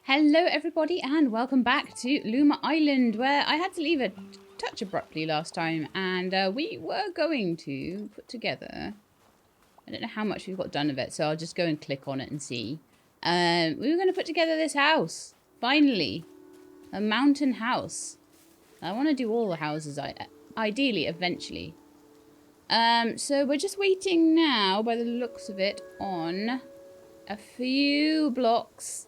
Hello everybody and welcome back to Luma Island, where I had to leave a touch abruptly last time, and we were going to put together, I don't know how much we've got done of it, so I'll just go and click on it and see. We were going to put together this house, finally, a mountain house. I want to do all the houses, ideally, eventually. So we're just waiting now, by the looks of it, on a few blocks.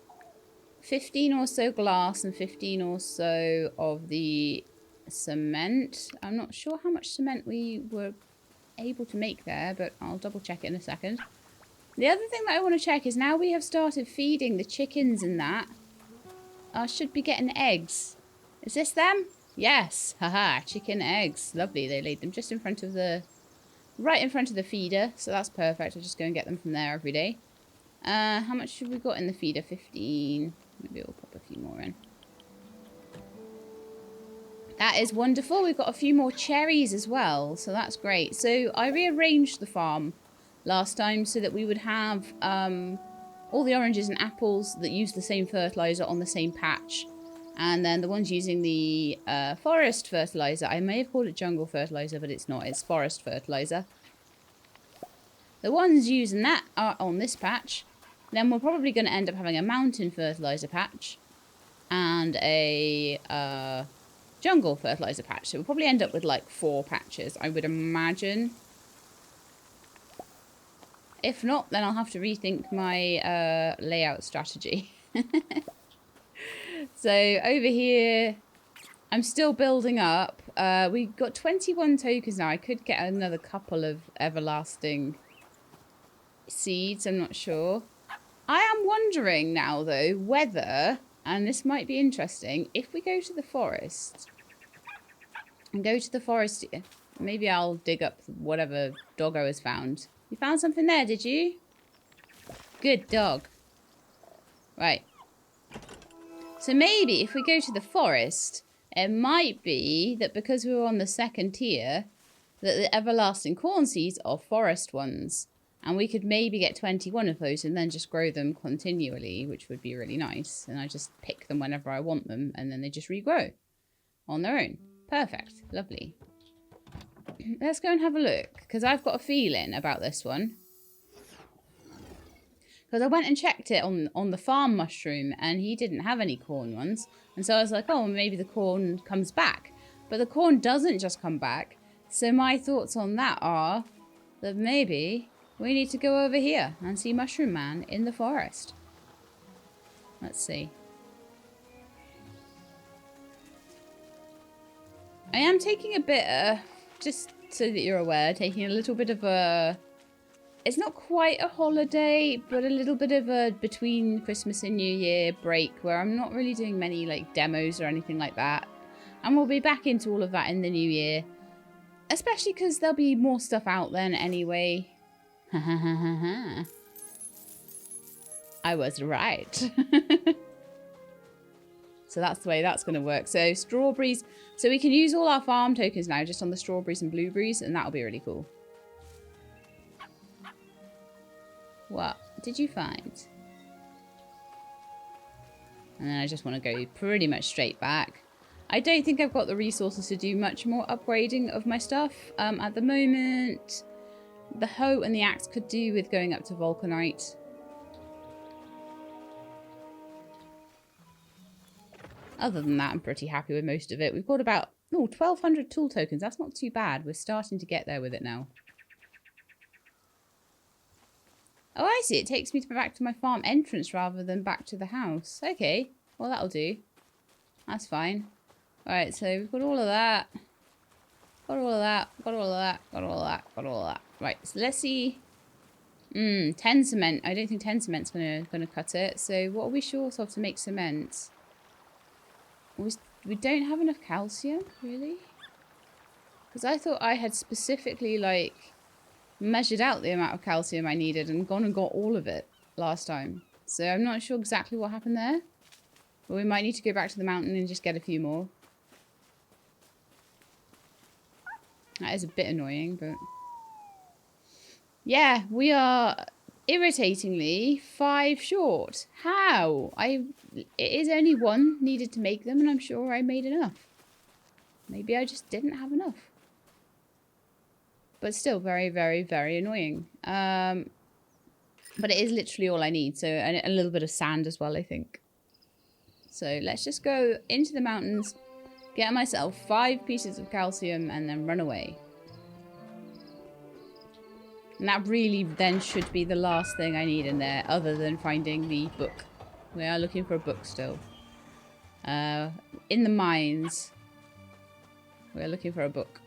15 or so glass and 15 or so of the cement. I'm not sure how much cement we were able to make there, but I'll double check it in a second. The other thing that I want to check is now we have started feeding the chickens and that, I should be getting eggs. Is this them? Yes. Haha, chicken eggs. Lovely. They laid them just in front of the, right in front of the feeder, so that's perfect. I'll just go and get them from there every day. How much have we got in the feeder? 15. Maybe we'll pop a few more in. That is wonderful. We've got a few more cherries as well, so that's great. So I rearranged the farm last time so that we would have all the oranges and apples that use the same fertilizer on the same patch. And then the ones using the forest fertilizer, I may have called it jungle fertilizer, but it's not. It's forest fertilizer. The ones using that are on this patch. Then we're probably going to end up having a mountain fertilizer patch and a jungle fertilizer patch. So we'll probably end up with like 4 patches, I would imagine. If not, then I'll have to rethink my layout strategy. So over here, I'm still building up. We've got 21 tokens now. I could get another couple of everlasting seeds, I'm not sure. I am wondering now, though, whether, and this might be interesting, if we go to the forest, maybe I'll dig up whatever doggo has found. You found something there, did you? Good dog. Right. So maybe if we go to the forest, it might be that because we were on the 2nd tier, that the everlasting corn seeds are forest ones. And we could maybe get 21 of those and then just grow them continually, which would be really nice. And I just pick them whenever I want them, and then they just regrow on their own. Perfect. Lovely. Let's go and have a look, because I've got a feeling about this one. Because I went and checked it on the farm mushroom, and he didn't have any corn ones. And so I was like, oh, maybe the corn comes back. But the corn doesn't just come back. So my thoughts on that are that maybe we need to go over here and see Mushroom Man in the forest. Let's see. I am taking a bit, just so that you're aware, taking a little bit of a... It's not quite a holiday, but a little bit of a between Christmas and New Year break where I'm not really doing many like demos or anything like that. And we'll be back into all of that in the new year. Especially because there'll be more stuff out then anyway. I was right. So that's the way that's going to work. So strawberries. So we can use all our farm tokens now just on the strawberries and blueberries, and that'll be really cool. What did you find? And then I just want to go pretty much straight back. I don't think I've got the resources to do much more upgrading of my stuff at the moment. The hoe and the axe could do with going up to Vulcanite. Other than that, I'm pretty happy with most of it. We've got about 1,200 tool tokens. That's not too bad. We're starting to get there with it now. Oh, I see. It takes me back to my farm entrance rather than back to the house. Okay. Well, that'll do. That's fine. Alright, so we've got all of that. Got all of that. Got all of that. Got all of that. Got all of that. Right, so let's see. 10 cement. I don't think 10 cement's gonna cut it. So what are we short of to make cement? We don't have enough calcium, really? Because I thought I had specifically, like, measured out the amount of calcium I needed and gone and got all of it last time. So I'm not sure exactly what happened there. But we might need to go back to the mountain and just get a few more. That is a bit annoying, but... Yeah, we are irritatingly 5 short. How? It is only 1 needed to make them, and I'm sure I made enough. Maybe I just didn't have enough. But still very, very, very annoying. But it is literally all I need. So, and a little bit of sand as well, I think. So let's just go into the mountains, get myself 5 pieces of calcium, and then run away. And that really then should be the last thing I need in there, other than finding the book. We are looking for a book still. In the mines, we're looking for a book.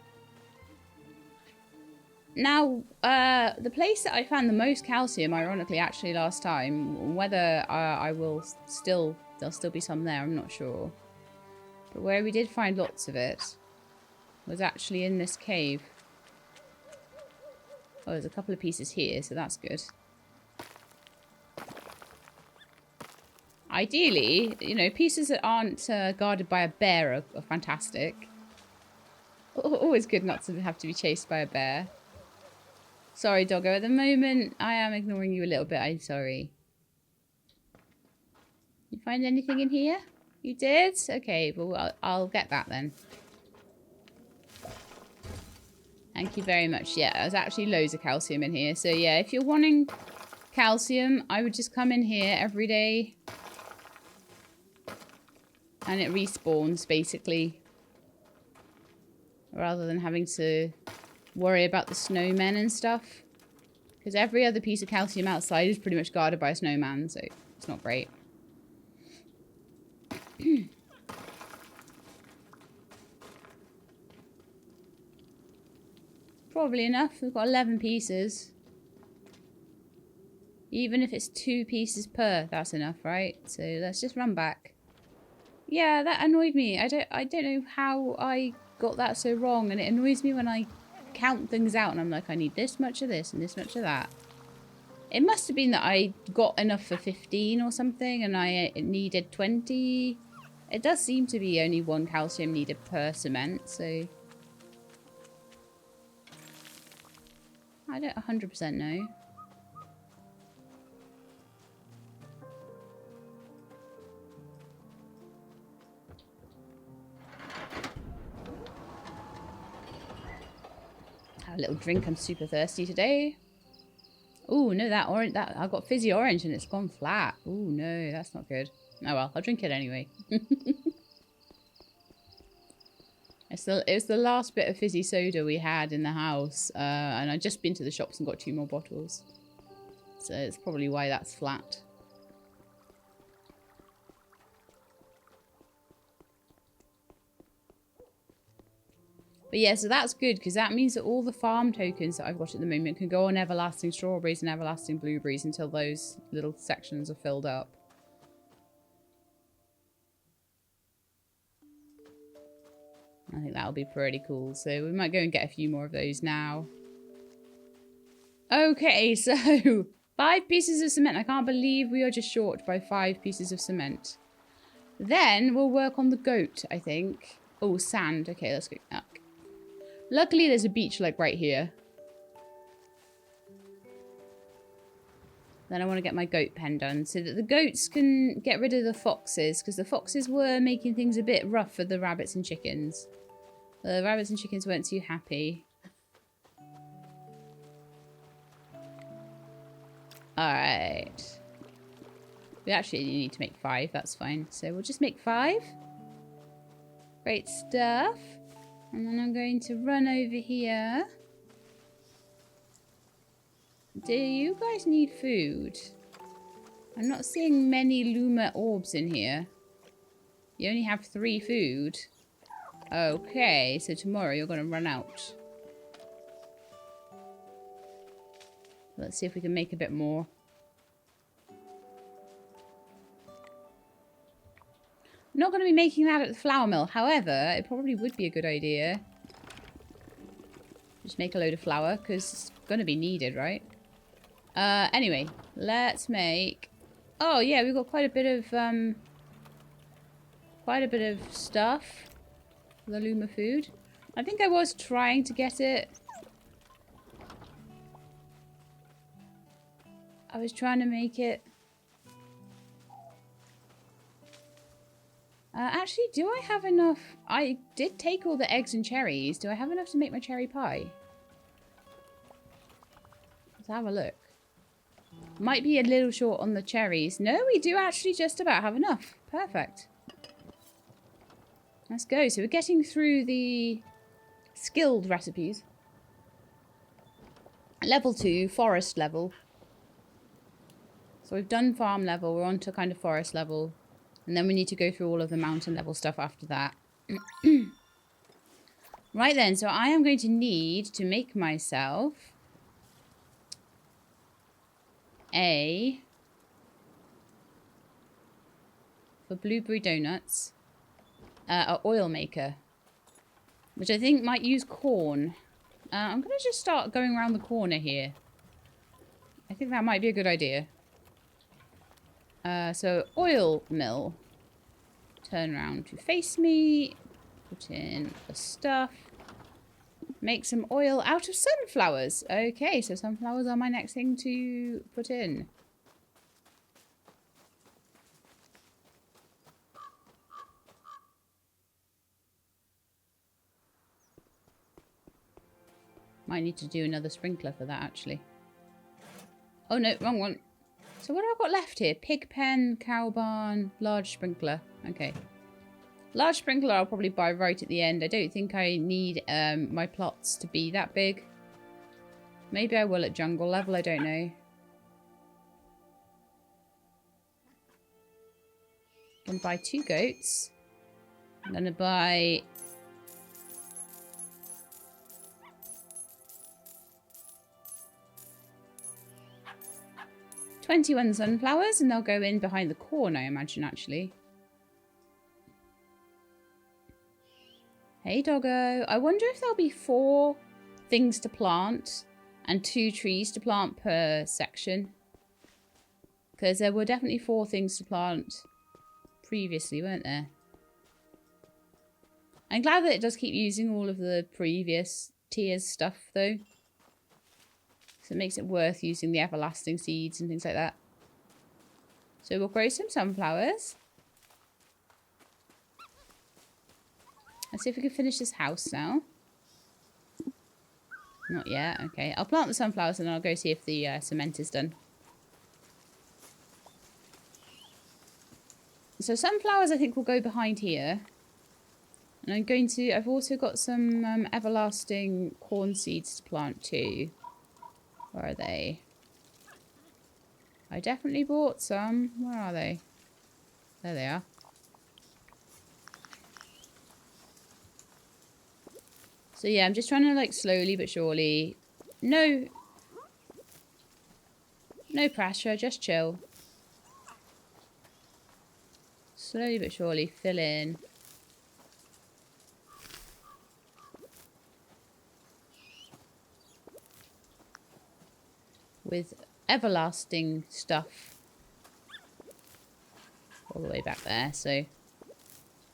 Now, the place that I found the most calcium, ironically, actually last time, whether I will still, there'll still be some there, I'm not sure. But where we did find lots of it was actually in this cave. Oh, there's a couple of pieces here, so that's good. Ideally, you know, pieces that aren't guarded by a bear are fantastic. Always good not to have to be chased by a bear. Sorry, doggo. At the moment, I am ignoring you a little bit. I'm sorry. You find anything in here? You did? Okay, well, I'll get that then. Thank you very much. Yeah, there's actually loads of calcium in here. So yeah, if you're wanting calcium, I would just come in here every day. And it respawns, basically. Rather than having to worry about the snowmen and stuff. Because every other piece of calcium outside is pretty much guarded by a snowman, so it's not great. Probably enough. We've got 11 pieces. Even if it's 2 pieces per, that's enough, right? So let's just run back. Yeah, that annoyed me. I don't know how I got that so wrong, and it annoys me when I count things out and I'm like, I need this much of this and this much of that. It must have been that I got enough for 15 or something and I needed 20. It does seem to be only 1 calcium needed per cement, so I don't 100% know. Have a little drink. I'm super thirsty today. Oh no, that orange, that I got fizzy orange and it's gone flat. Oh no, that's not good. Oh well, I'll drink it anyway. It was the last bit of fizzy soda we had in the house, and I'd just been to the shops and got 2 more bottles. So it's probably why that's flat. But yeah, so that's good, because that means that all the farm tokens that I've got at the moment can go on everlasting strawberries and everlasting blueberries until those little sections are filled up. I think that'll be pretty cool. So we might go and get a few more of those now. Okay, so 5 pieces of cement. I can't believe we are just short by 5 pieces of cement. Then we'll work on the goat, I think. Oh, sand. Okay, let's go. Okay. Luckily, there's a beach like right here. Then I want to get my goat pen done so that the goats can get rid of the foxes, because the foxes were making things a bit rough for the rabbits and chickens. The rabbits and chickens weren't too happy. Alright. We actually need to make 5, that's fine. So we'll just make 5. Great stuff. And then I'm going to run over here. Do you guys need food? I'm not seeing many Luma orbs in here. You only have 3 food. Okay, so tomorrow you're going to run out. Let's see if we can make a bit more. I'm not going to be making that at the flour mill. However, it probably would be a good idea. Just make a load of flour, because it's going to be needed, right? Anyway, let's make... Oh, yeah, we've got quite a bit of stuff for the Luma food. I think I was trying to get it. I was trying to make it... actually, do I have enough? I did take all the eggs and cherries. Do I have enough to make my cherry pie? Let's have a look. Might be a little short on the cherries. No, we do actually just about have enough. Perfect. Let's go. So we're getting through the skilled recipes. Level 2, forest level. So we've done farm level. We're on to kind of forest level. And then we need to go through all of the mountain level stuff after that. Right then, so I am going to need to make myself a... for blueberry donuts, an oil maker. Which I think might use corn. I'm going to just start going around the corner here. I think that might be a good idea. So, oil mill. Turn around to face me. Put in the stuff. Make some oil out of sunflowers. Okay, so sunflowers are my next thing to put in. Might need to do another sprinkler for that, actually. Oh, no, wrong one. So what have I got left here? Pig pen, cow barn, large sprinkler. Okay. Large sprinkler I'll probably buy right at the end. I don't think I need my plots to be that big. Maybe I will at jungle level, I don't know. I'm going to buy 2 goats. I'm going to buy... 21 sunflowers, and they'll go in behind the corn, I imagine, actually. Hey, doggo. I wonder if there'll be 4 things to plant and 2 trees to plant per section. Because there were definitely 4 things to plant previously, weren't there? I'm glad that it does keep using all of the previous tiers stuff, though. So it makes it worth using the everlasting seeds and things like that. So we'll grow some sunflowers. Let's see if we can finish this house now. Not yet. Okay. I'll plant the sunflowers and then I'll go see if the cement is done. So sunflowers I think will go behind here. And I'm going to... I've also got some everlasting corn seeds to plant too. Where are they? I definitely bought some. Where are they? There they are. So yeah, I'm just trying to like slowly but surely. No pressure, just chill. Slowly but surely fill in. With everlasting stuff all the way back there. So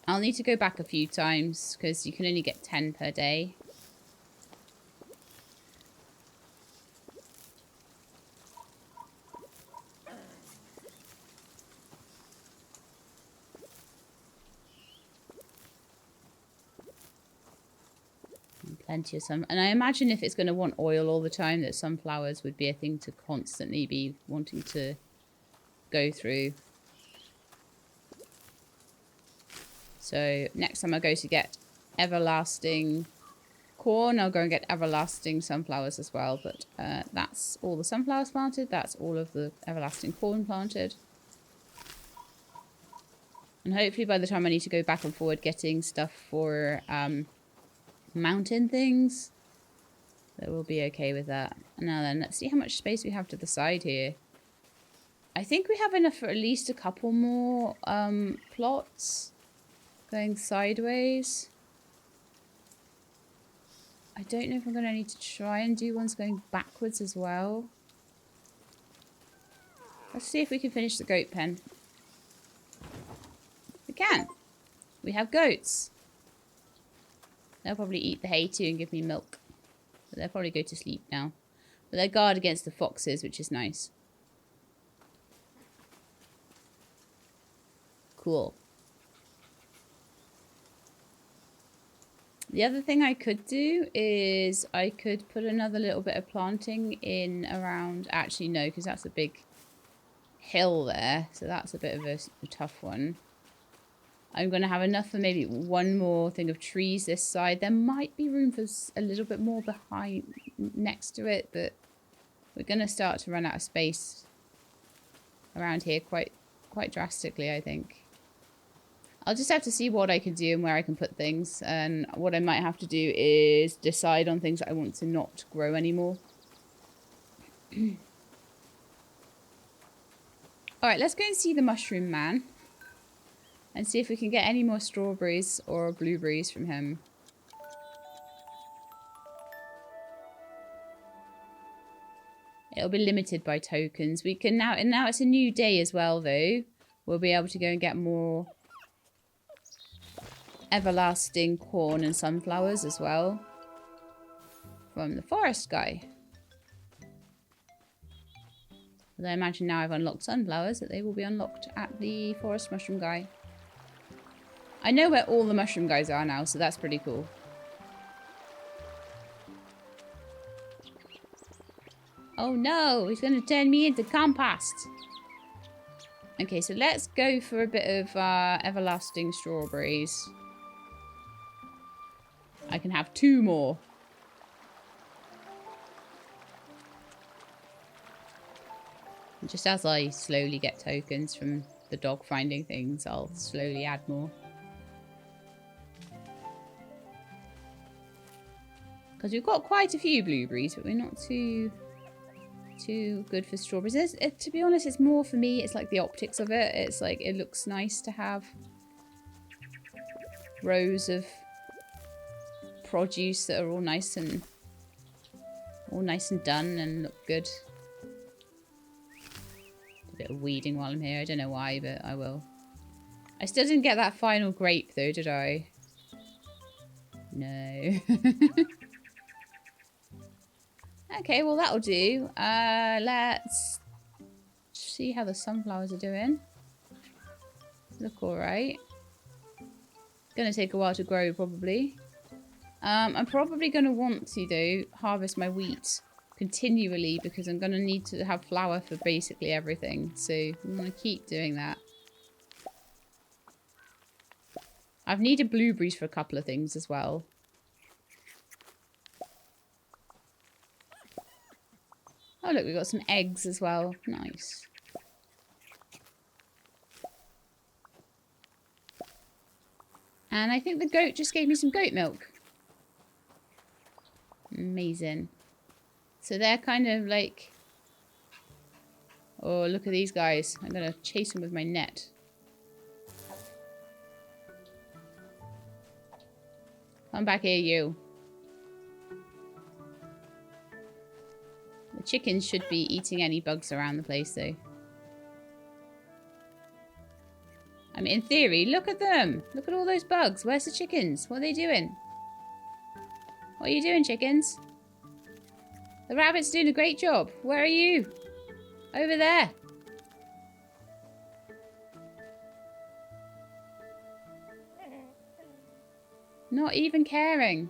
I'll need to go back a few times because you can only get 10 per day. Plenty of sun, and I imagine if it's going to want oil all the time, that sunflowers would be a thing to constantly be wanting to go through. So next time I go to get everlasting corn, I'll go and get everlasting sunflowers as well. But that's all the sunflowers planted. That's all of the everlasting corn planted. And hopefully by the time I need to go back and forward getting stuff for mountain things, that we'll be okay with that. Now then, let's see how much space we have to the side here. I think we have enough for at least a couple more plots going sideways. I don't know if I'm going to need to try and do ones going backwards as well. Let's see if we can finish the goat pen. We can. We have goats. They'll probably eat the hay too and give me milk. But they'll probably go to sleep now. But they guard against the foxes, which is nice. cool. The other thing I could do is I could put another little bit of planting in around... Actually, no, because that's a big hill there. So that's a bit of a tough one. I'm going to have enough for maybe one more thing of trees this side. There might be room for a little bit more behind, next to it, but we're going to start to run out of space around here quite drastically, I think. I'll just have to see what I can do and where I can put things. And what I might have to do is decide on things that I want to not grow anymore. Alright, let's go and see the mushroom man. And see if we can get any more strawberries or blueberries from him. It'll be limited by tokens. We can now, and now it's a new day as well though. We'll be able to go and get more everlasting corn and sunflowers as well from the forest guy. Although I imagine now I've unlocked sunflowers that they will be unlocked at the forest mushroom guy. I know where all the mushroom guys are now, so that's pretty cool. Oh no, he's going to turn me into compost. Okay, so let's go for a bit of everlasting strawberries. I can have 2 more. And just as I slowly get tokens from the dog finding things, I'll slowly add more. Because we've got quite a few blueberries, but we're not too good for strawberries. To be honest, it's more for me, it's like the optics of it. It's like, it looks nice to have rows of produce that are all nice and done and look good. A bit of weeding while I'm here. I don't know why, but I will. I still didn't get that final grape though, did I? No. Okay, well that'll do. Let's see how the sunflowers are doing. Look alright. Gonna take a while to grow probably. I'm probably going to want to, though, harvest my wheat continually because I'm going to need to have flour for basically everything. So I'm going to keep doing that. I've needed blueberries for a couple of things as well. Oh, look, we've got some eggs as well. Nice. And I think the goat just gave me some goat milk. Amazing. So they're kind of like... Oh, look at these guys. I'm going to chase them with my net. Come back here, you. The chickens should be eating any bugs around the place, though. I mean, in theory, look at them. Look at all those bugs. Where's the chickens? What are they doing? What are you doing, chickens? The rabbit's doing a great job. Where are you? Over there. Not even caring.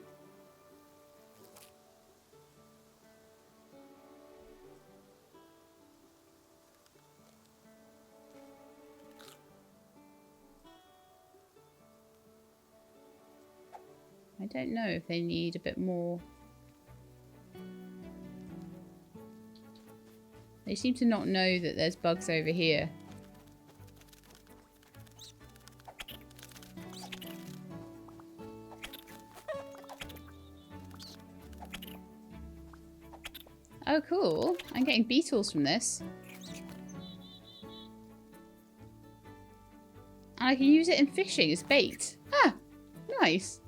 I don't know if they need a bit more. They seem to not know that there's bugs over here. Oh, cool. I'm getting beetles from this. And I can use it in fishing as bait. Ah, nice.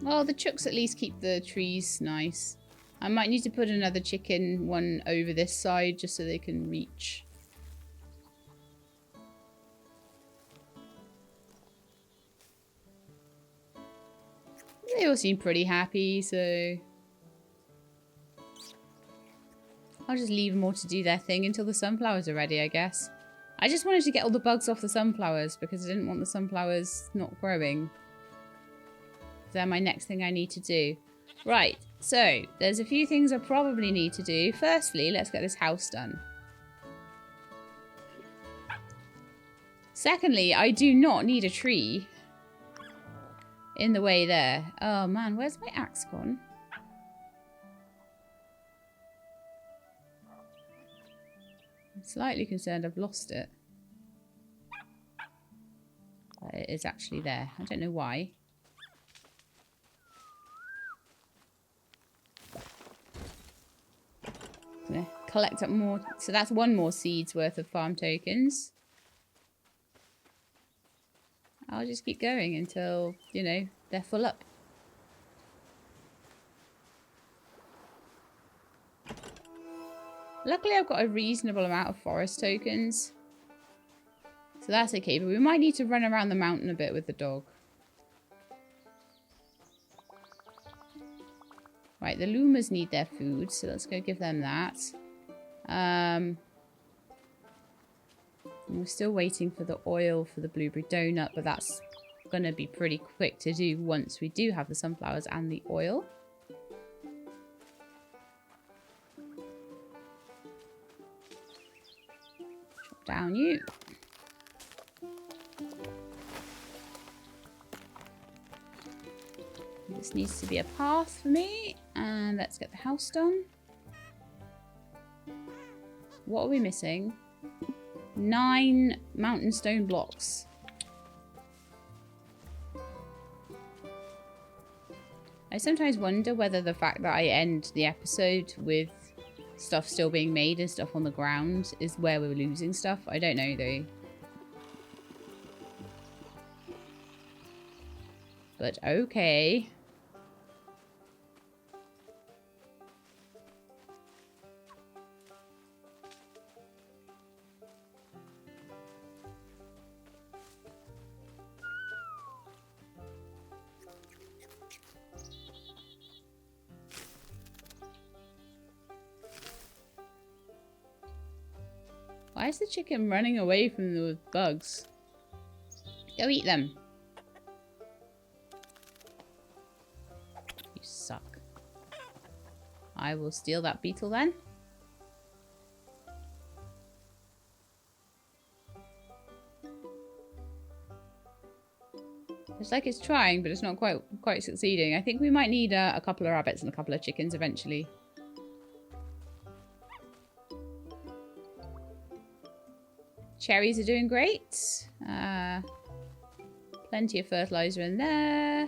Well, the chooks at least keep the trees nice. I might need to put another chicken one over this side just so they can reach. They all seem pretty happy, so I'll just leave them all to do their thing until the sunflowers are ready, I guess. I just wanted to get all the bugs off the sunflowers because I didn't want the sunflowers not growing. They're my next thing I need to do. Right, so there's a few things I probably need to do. Firstly, let's get this house done. Secondly, I do not need a tree in the way there. Oh man, where's my axe gone? I'm slightly concerned I've lost it. It is actually there. I don't know why. Gonna collect up more. So that's one more seed's worth of farm tokens. I'll just keep going until, you know, they're full up. Luckily, I've got a reasonable amount of forest tokens. So that's okay, but we might need to run around the mountain a bit with the dog. Right, the Lumas need their food, so let's go give them that. We're still waiting for the oil for the blueberry donut, but that's going to be pretty quick to do once we do have the sunflowers and the oil. Chop down you. This needs to be a path for me, and let's get the house done. What are we missing? 9 mountain stone blocks. I sometimes wonder whether the fact that I end the episode with stuff still being made and stuff on the ground is where we're losing stuff. I don't know though. But okay. Why is the chicken running away from the bugs? Go eat them. You suck. I will steal that beetle then. It's like it's trying, but it's not quite succeeding. I think we might need a couple of rabbits and a couple of chickens eventually. Cherries are doing great. Plenty of fertilizer in there.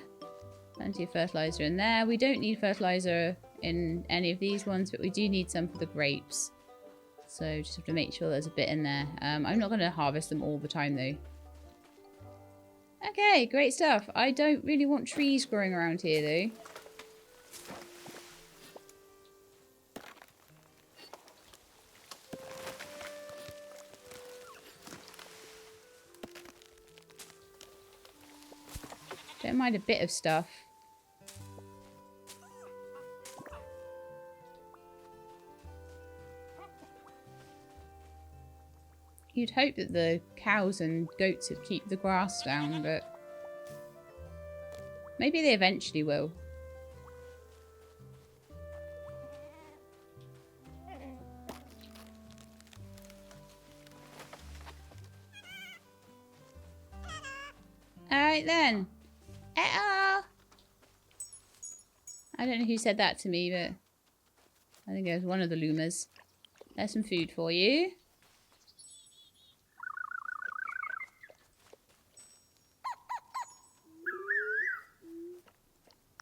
Plenty of fertilizer in there. We don't need fertilizer in any of these ones, but we do need some for the grapes. So just have to make sure there's a bit in there. I'm not going to harvest them all the time though. Okay, great stuff. I don't really want trees growing around here though. Don't mind a bit of stuff. You'd hope that the cows and goats would keep the grass down, but maybe they eventually will. Alright then. I don't know who said that to me, but I think it was one of the Lumas. There's some food for you.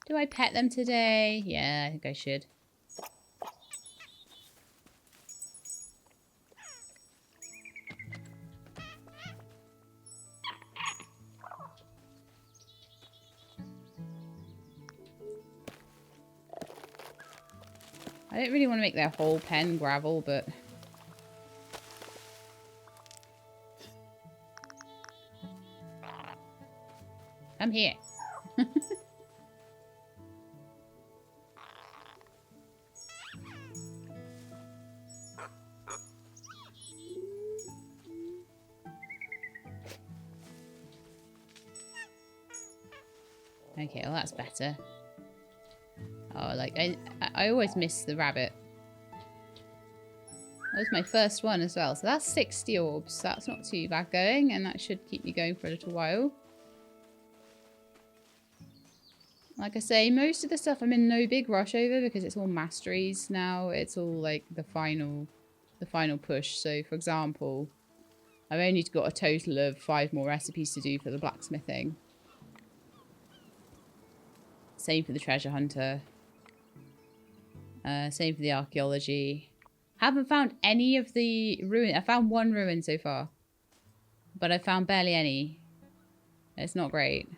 Do I pet them today? Yeah, I think I should. I don't really want to make their whole pen gravel, but... I'm here. Okay, well that's better. Oh, like, I always miss the rabbit. That was my first one as well. So that's 60 orbs. That's not too bad going, and that should keep me going for a little while. Like I say, most of the stuff I'm in no big rush over because it's all masteries now. It's all like the final push. So for example, I've only got a total of 5 more recipes to do for the blacksmithing. Same for the treasure hunter. Same for the archaeology. Haven't found any of the ruin. I found 1 ruin so far, but I found barely any. It's not great.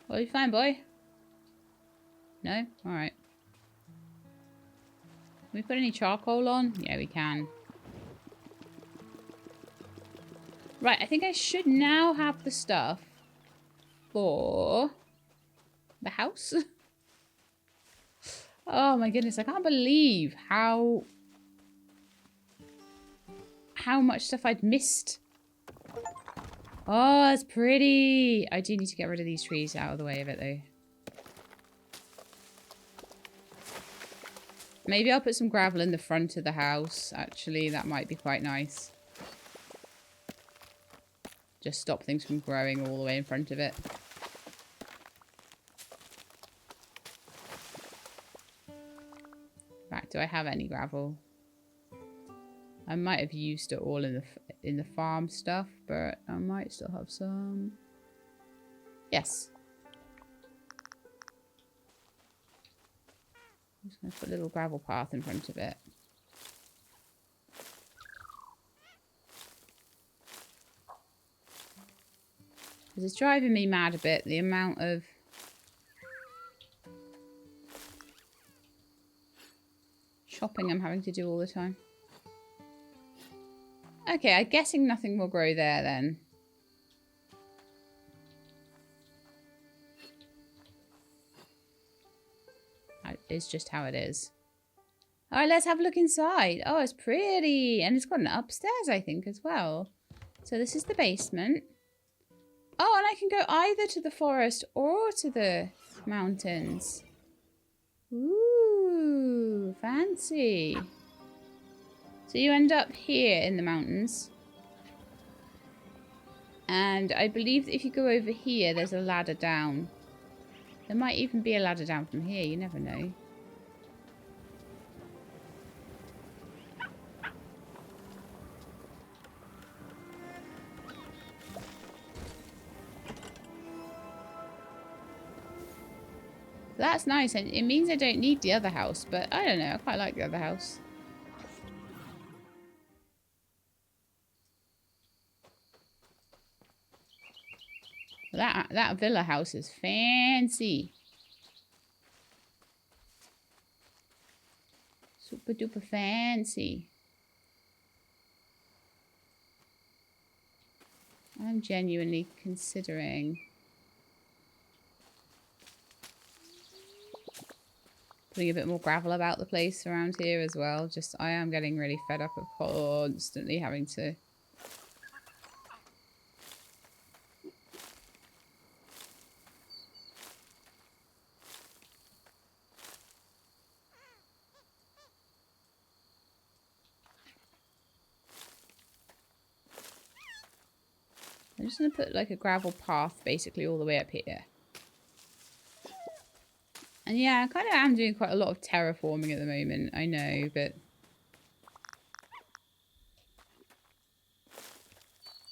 What you find, boy? No? Alright. Can we put any charcoal on? Yeah, we can. Right, I think I should now have the stuff for the house. Oh my goodness, I can't believe how much stuff I'd missed. Oh, it's pretty. I do need to get rid of these trees out of the way of it though. Maybe I'll put some gravel in the front of the house. Actually, that might be quite nice. Just stop things from growing all the way in front of it. Right, do I have any gravel? I might have used it all in the farm stuff, but I might still have some. Yes. I'm just going to put a little gravel path in front of it. Because it's driving me mad a bit, the amount of chopping I'm having to do all the time. Okay, I'm guessing nothing will grow there then. It's just how it is. Alright, let's have a look inside. Oh, it's pretty. And it's got an upstairs, I think, as well. So this is the basement. Oh, and I can go either to the forest or to the mountains. Ooh, fancy. So you end up here in the mountains. And I believe that if you go over here, there's a ladder down. There might even be a ladder down from here. You never know. That's nice, and it means I don't need the other house, but I don't know, I quite like the other house. That villa house is fancy. Super duper fancy. I'm genuinely considering putting a bit more gravel about the place around here as well. Just, I am getting really fed up of constantly having to... I'm just going to put like a gravel path basically all the way up here. And yeah, I kind of am doing quite a lot of terraforming at the moment, I know, but...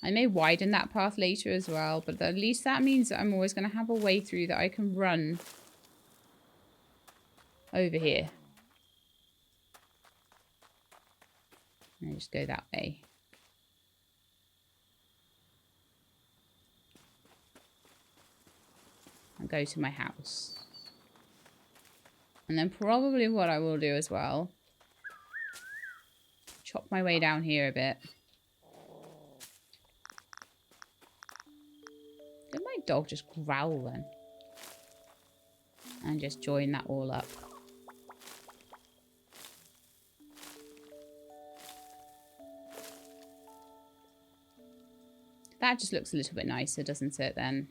I may widen that path later as well, but at least that means that I'm always going to have a way through that I can run over here. And I just go that way. And go to my house. And then probably what I will do as well, chop my way down here a bit. Did my dog just growl then? And just join that all up. That just looks a little bit nicer, doesn't it, then?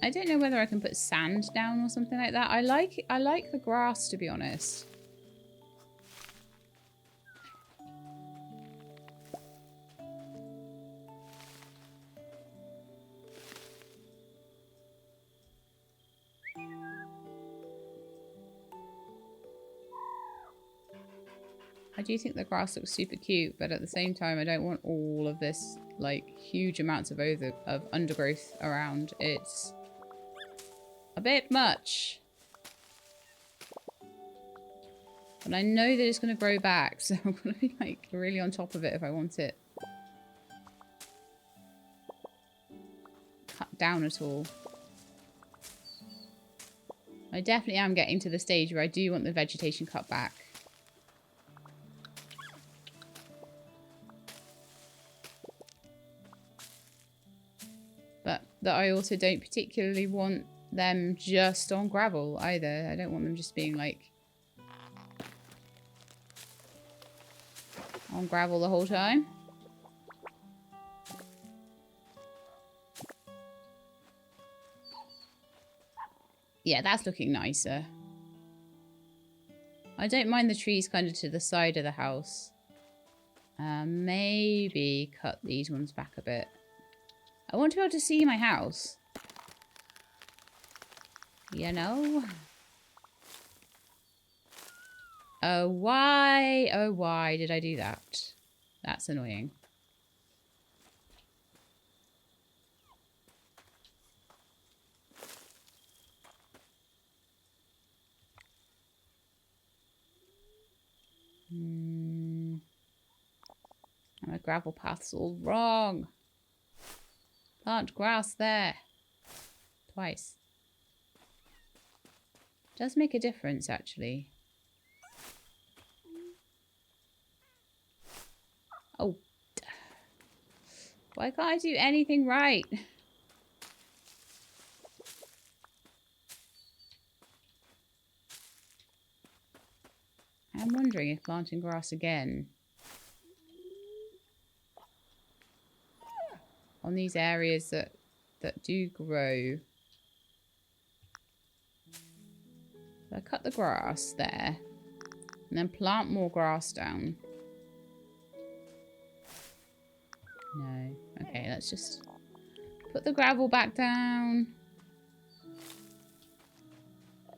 I don't know whether I can put sand down or something like that. I like the grass, to be honest. I do think the grass looks super cute, but at the same time, I don't want all of this, like, huge amounts of undergrowth around. It's a bit much. But I know that it's going to grow back, so I'm going to be, like, really on top of it if I want it cut down at all. I definitely am getting to the stage where I do want the vegetation cut back. But that I also don't particularly want them just on gravel either. I don't want them just being like on gravel the whole time. Yeah, that's looking nicer. I don't mind the trees kind of to the side of the house. Maybe cut these ones back a bit. I want to be able to see my house. You know? Oh, why? Oh, why did I do that? That's annoying. My gravel path's all wrong. Plant grass there. Twice. Does make a difference, actually. Oh. Why can't I do anything right? I'm wondering if planting grass again on these areas that do grow. So I cut the grass there and then plant more grass down. No. Okay, let's just put the gravel back down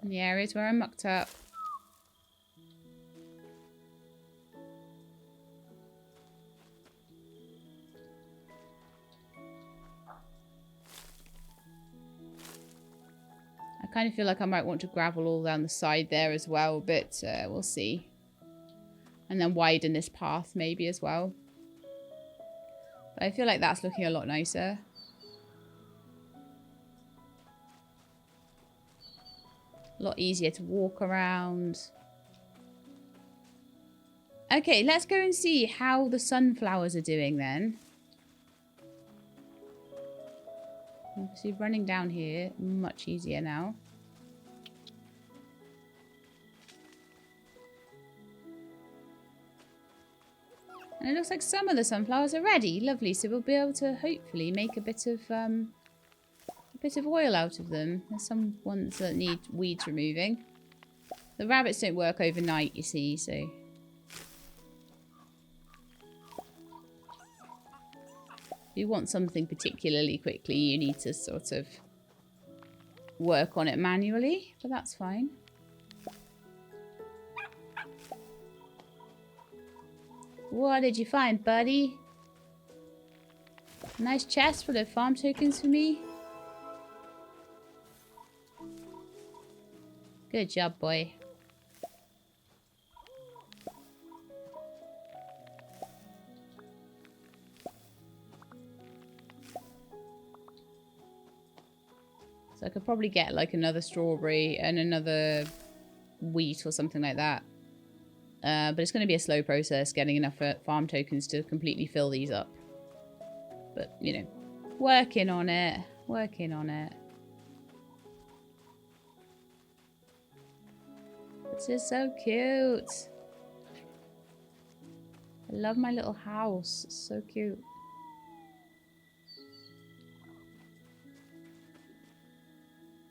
in the areas where I mucked up. I kind of feel like I might want to gravel all down the side there as well, but we'll see. And then widen this path maybe as well. But I feel like that's looking a lot nicer. A lot easier to walk around. Okay, let's go and see how the sunflowers are doing then. Obviously running down here, much easier now. And it looks like some of the sunflowers are ready. Lovely. So we'll be able to hopefully make a bit of oil out of them. There's some ones that need weeds removing. The rabbits don't work overnight, you see, so. If you want something particularly quickly, you need to sort of work on it manually, but that's fine. What did you find, buddy? Nice chest full of farm tokens for me. Good job, boy. So I could probably get like another strawberry and another wheat or something like that. But it's going to be a slow process getting enough farm tokens to completely fill these up. But, you know, working on it. Working on it. This is so cute. I love my little house. It's so cute.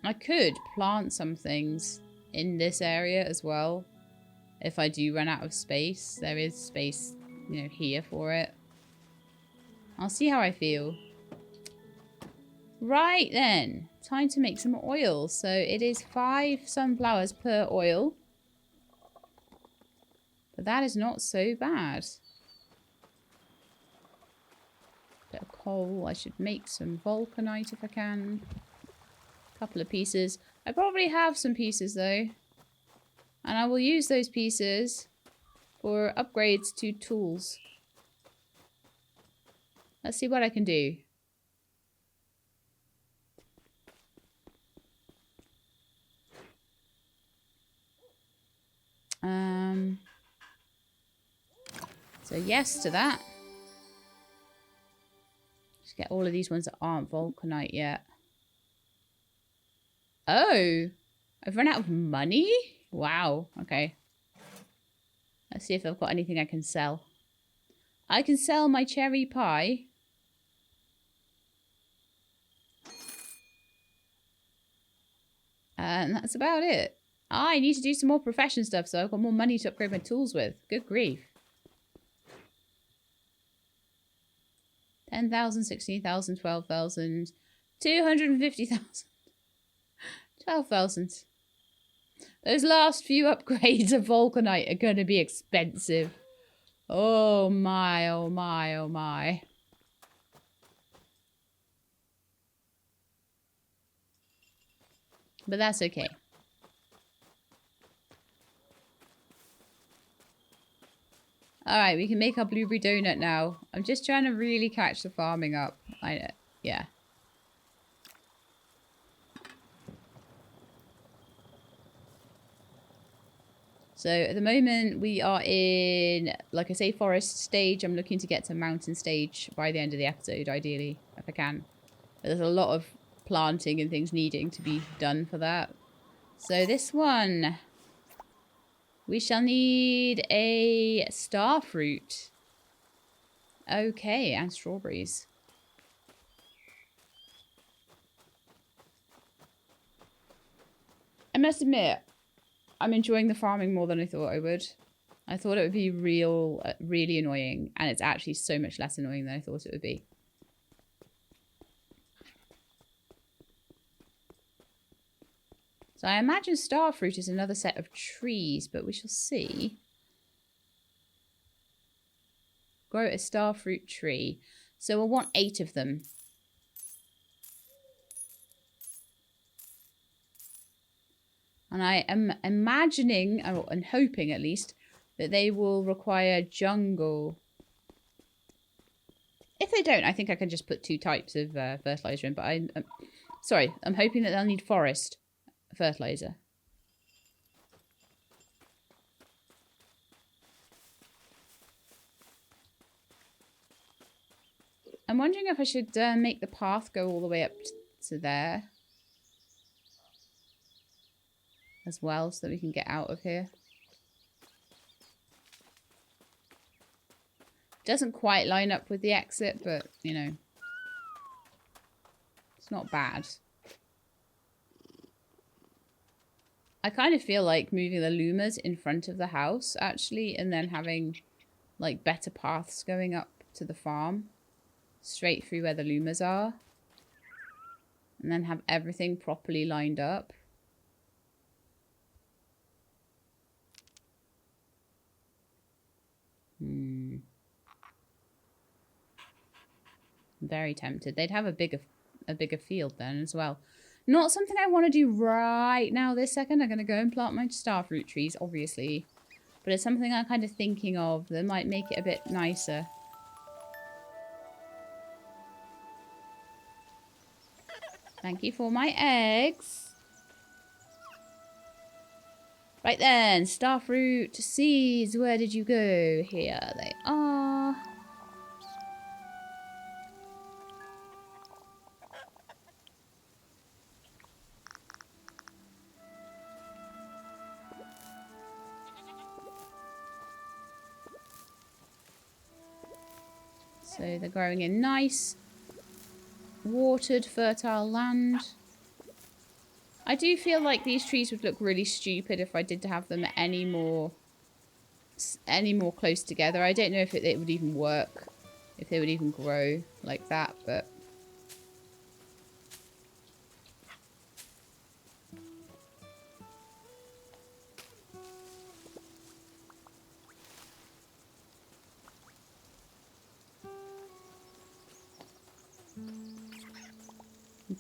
I could plant some things in this area as well. If I do run out of space, there is space, you know, here for it. I'll see how I feel. Right then, time to make some oil. So it is 5 sunflowers per oil. But that is not so bad. Bit of coal. I should make some vulcanite if I can. Couple of pieces. I probably have some pieces though. And I will use those pieces for upgrades to tools. Let's see what I can do. So yes to that. Just get all of these ones that aren't vulcanite yet. Oh, I've run out of money? Wow, okay. Let's see if I've got anything I can sell. I can sell my cherry pie. And that's about it. I need to do some more profession stuff, so I've got more money to upgrade my tools with. Good grief. 10,000, 16,000, 12,000, 250,000. 12,000. Those last few upgrades of vulcanite are going to be expensive. Oh my, oh my, oh my. But that's okay. Alright, we can make our blueberry donut now. I'm just trying to really catch the farming up. Yeah. So at the moment we are in, like I say, forest stage. I'm looking to get to mountain stage by the end of the episode, ideally, if I can. But there's a lot of planting and things needing to be done for that. So this one, we shall need a star fruit. Okay, and strawberries. I must admit, I'm enjoying the farming more than I thought I would. I thought it would be really annoying, and it's actually so much less annoying than I thought it would be. So I imagine starfruit is another set of trees, but we shall see. Grow a starfruit tree. So we'll want 8 of them. And I am imagining, and hoping at least, that they will require jungle. If they don't, I think I can just put 2 types of fertilizer in. But I'm hoping that they'll need forest fertilizer. I'm wondering if I should make the path go all the way up to there as well, so that we can get out of here. Doesn't quite line up with the exit, but you know, it's not bad. I kind of feel like moving the Lumas in front of the house, actually, and then having, like, better paths going up to the farm. Straight through where the Lumas are. And then have everything properly lined up. I'm very tempted. They'd have a bigger field then as well. Not something I want to do right now this second. I'm going to go and plant my starfruit trees, obviously. But it's something I'm kind of thinking of that might make it a bit nicer. Thank you for my eggs. Right then, starfruit seeds. Where did you go? Here they are. So they're growing in nice, watered, fertile land. I do feel like these trees would look really stupid if I did have them any more close together. I don't know if it would even work, if they would even grow like that, but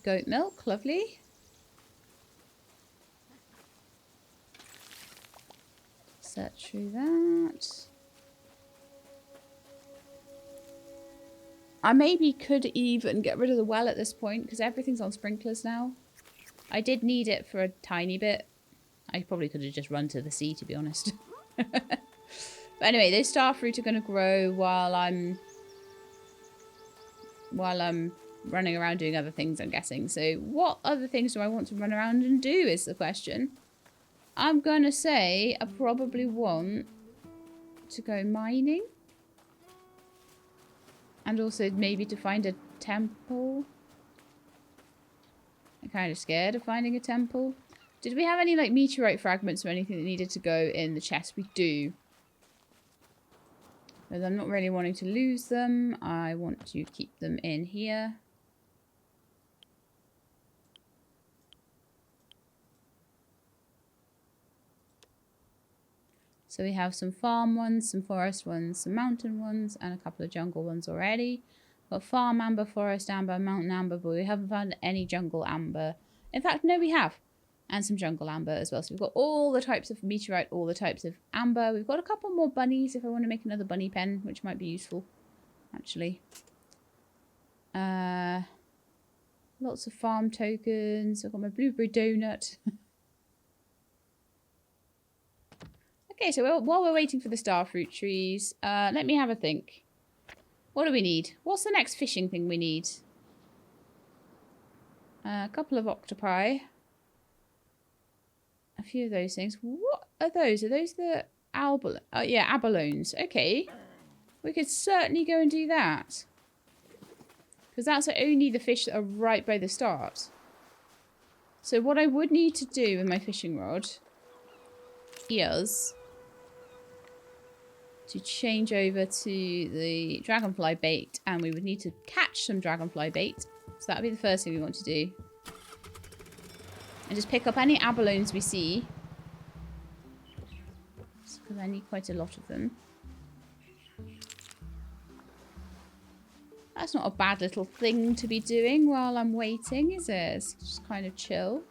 goat milk, lovely. Search through that. I maybe could even get rid of the well at this point because everything's on sprinklers now. I did need it for a tiny bit. I probably could have just run to the sea, to be honest. But anyway, those starfruit are going to grow while I'm running around doing other things, I'm guessing. So what other things do I want to run around and do is the question. I'm going to say I probably want to go mining. And also maybe to find a temple. I'm kind of scared of finding a temple. Did we have any like meteorite fragments or anything that needed to go in the chest? We do. But I'm not really wanting to lose them. I want to keep them in here. So we have some farm ones, some forest ones, some mountain ones, and a couple of jungle ones already. Got farm amber, forest amber, mountain amber, but we haven't found any jungle amber. In fact, no, we have. And some jungle amber as well. So we've got all the types of meteorite, all the types of amber. We've got a couple more bunnies if I want to make another bunny pen, which might be useful, actually. Lots of farm tokens. I've got my blueberry donut. Okay, so while we're waiting for the starfruit trees, let me have a think. What do we need? What's the next fishing thing we need? A couple of octopi. A few of those things. What are those? Are those the abalones. Okay. We could certainly go and do that. Because that's only the fish that are right by the start. So what I would need to do with my fishing rod is to change over to the dragonfly bait, and we would need to catch some dragonfly bait. So that would be the first thing we want to do. And just pick up any abalones we see. Because I need quite a lot of them. That's not a bad little thing to be doing while I'm waiting, is it? It's just kind of chill.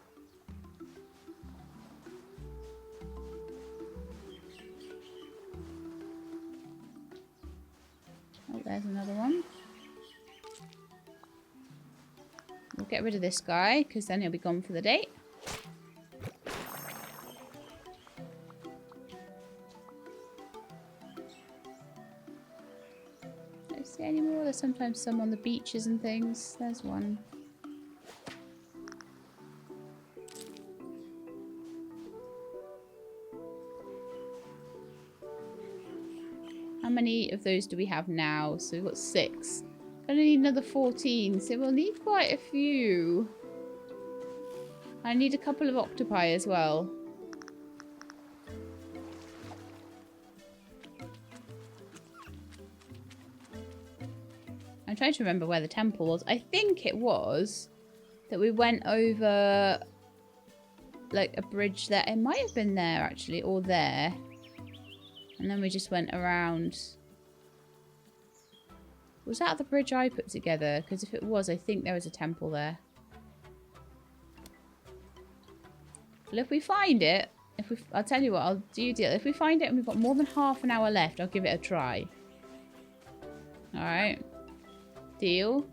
Oh, there's another one. We'll get rid of this guy, because then he'll be gone for the day. Don't see any more. There's sometimes some on the beaches and things. There's one. How many of those do we have now? So we've got 6. Gonna need another 14, so we'll need quite a few. I need a couple of octopi as well. I'm trying to remember where the temple was. I think it was that we went over like a bridge there. It might have been there actually, or there. And then we just went around. Was that the bridge I put together? Because if it was, I think there was a temple there. Well, if we find it, I'll tell you what, I'll do you a deal. If we find it and we've got more than half an hour left, I'll give it a try. Alright. Deal.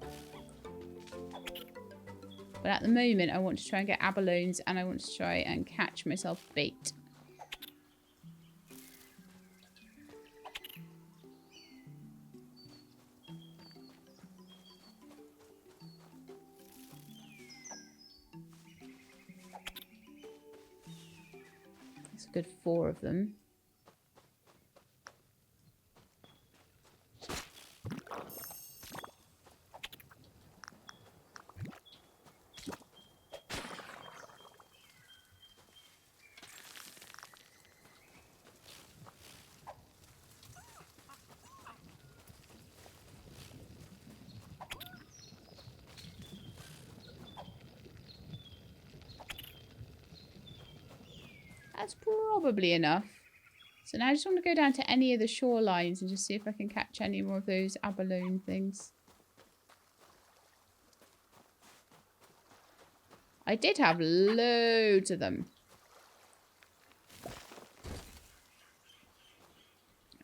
But at the moment, I want to try and get abalones and I want to try and catch myself bait. good 4 of them. That's probably enough. So now I just want to go down to any of the shorelines and just see if I can catch any more of those abalone things. I did have loads of them.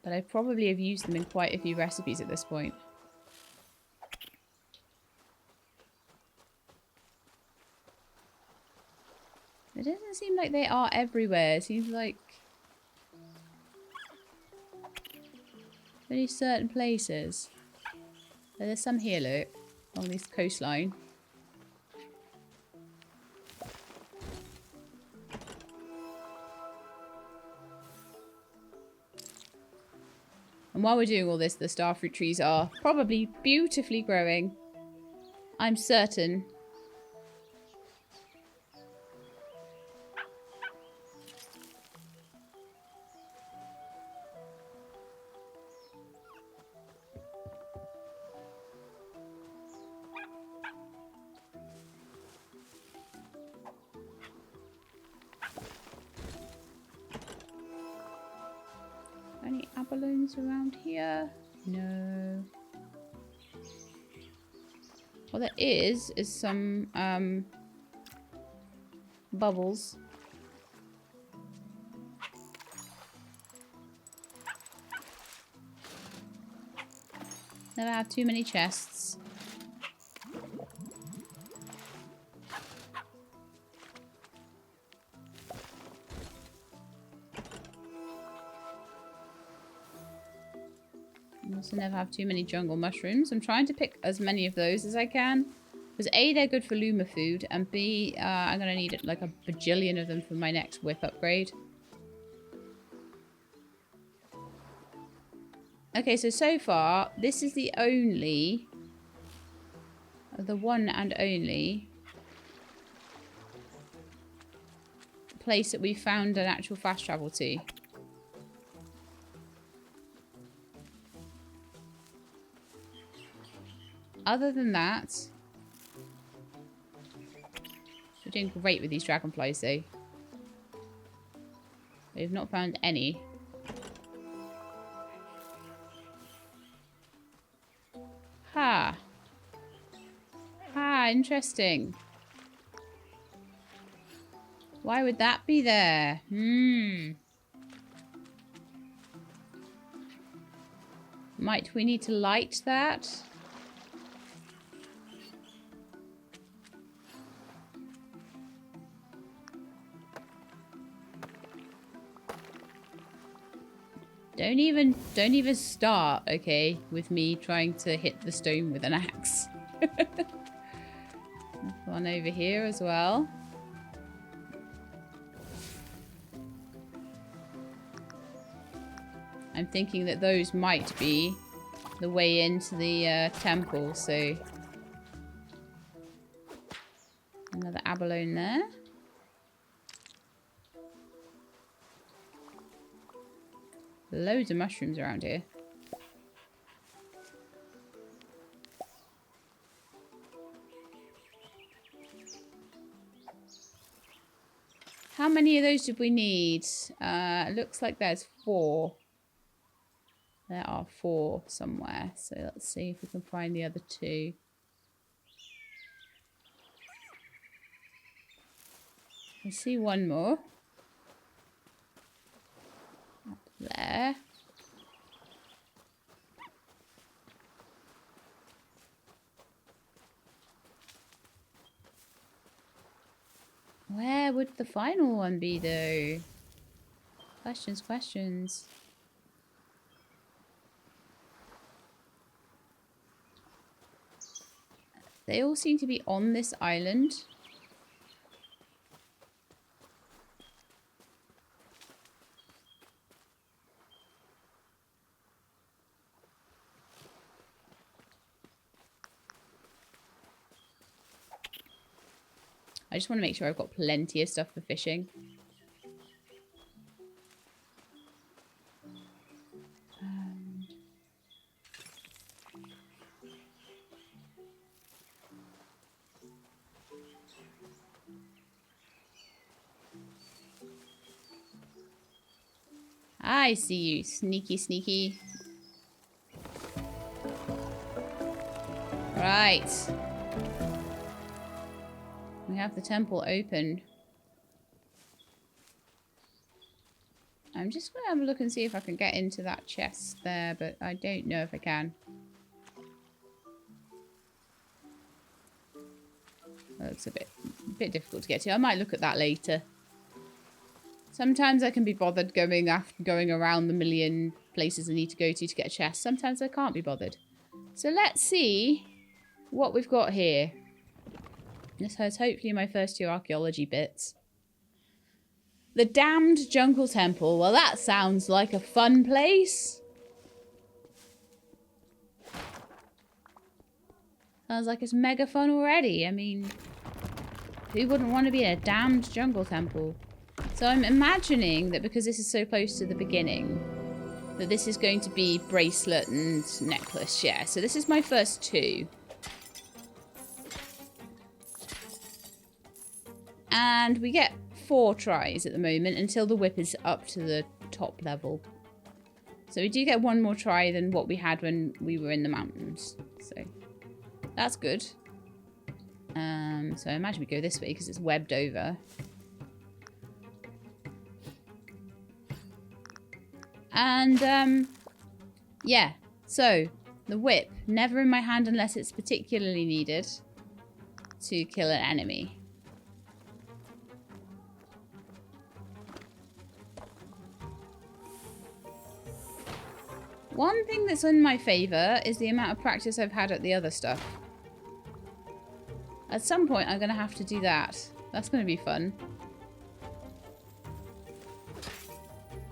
But I probably have used them in quite a few recipes at this point. It doesn't seem like they are everywhere. It seems like only certain places. But there's some here, look, on this coastline. And while we're doing all this, the starfruit trees are probably beautifully growing. I'm certain. Any abalones around here? No. What there is some bubbles. Never have too many chests. Also never have too many jungle mushrooms. I'm trying to pick as many of those as I can. Because A, they're good for Luma food. And B, I'm going to need like a bajillion of them for my next whip upgrade. Okay, so far, this is the only... the one and only... place that we found an actual fast travel to. Other than that, we're doing great with these dragonflies, though. We've not found any. Ha! Ha, interesting. Why would that be there? Might we need to light that? Don't even start, okay, with me trying to hit the stone with an axe. One over here as well. I'm thinking that those might be the way into the temple, so... Another abalone there. Loads of mushrooms around here. How many of those did we need? Looks like there's 4. There are 4 somewhere. So let's see if we can find the other 2. I see one more. Up there. Where would the final one be, though? Questions, questions. They all seem to be on this island. I just want to make sure I've got plenty of stuff for fishing. I see you, sneaky, sneaky. Right. We have the temple open. I'm just going to have a look and see if I can get into that chest there, but I don't know if I can. That looks a bit difficult to get to. I might look at that later. Sometimes I can be bothered going around the million places I need to go to get a chest. Sometimes I can't be bothered. So let's see what we've got here. This has hopefully my first 2 archaeology bits. The Damned Jungle Temple. Well, that sounds like a fun place. Sounds like it's mega fun already. I mean, who wouldn't want to be in a damned jungle temple? So I'm imagining that because this is so close to the beginning, that this is going to be bracelet and necklace. Yeah, so this is my first 2. And we get 4 tries at the moment until the whip is up to the top level. So we do get 1 more try than what we had when we were in the mountains. So that's good. So I imagine we go this way because it's webbed over. And yeah, so the whip, never in my hand unless it's particularly needed to kill an enemy. One thing that's in my favour is the amount of practice I've had at the other stuff. At some point I'm going to have to do that. That's going to be fun.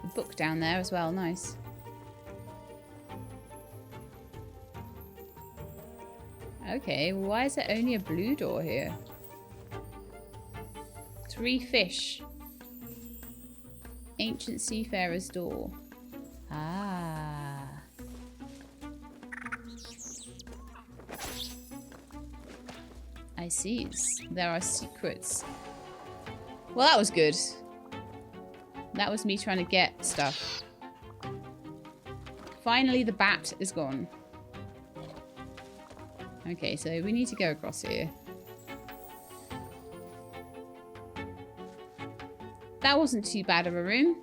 A book down there as well, nice. Okay, well, why is there only a blue door here? 3 fish. Ancient Seafarer's Door. Ah. I see. There are secrets. Well, that was good. That was me trying to get stuff. Finally, the bat is gone. Okay, so we need to go across here. That wasn't too bad of a room.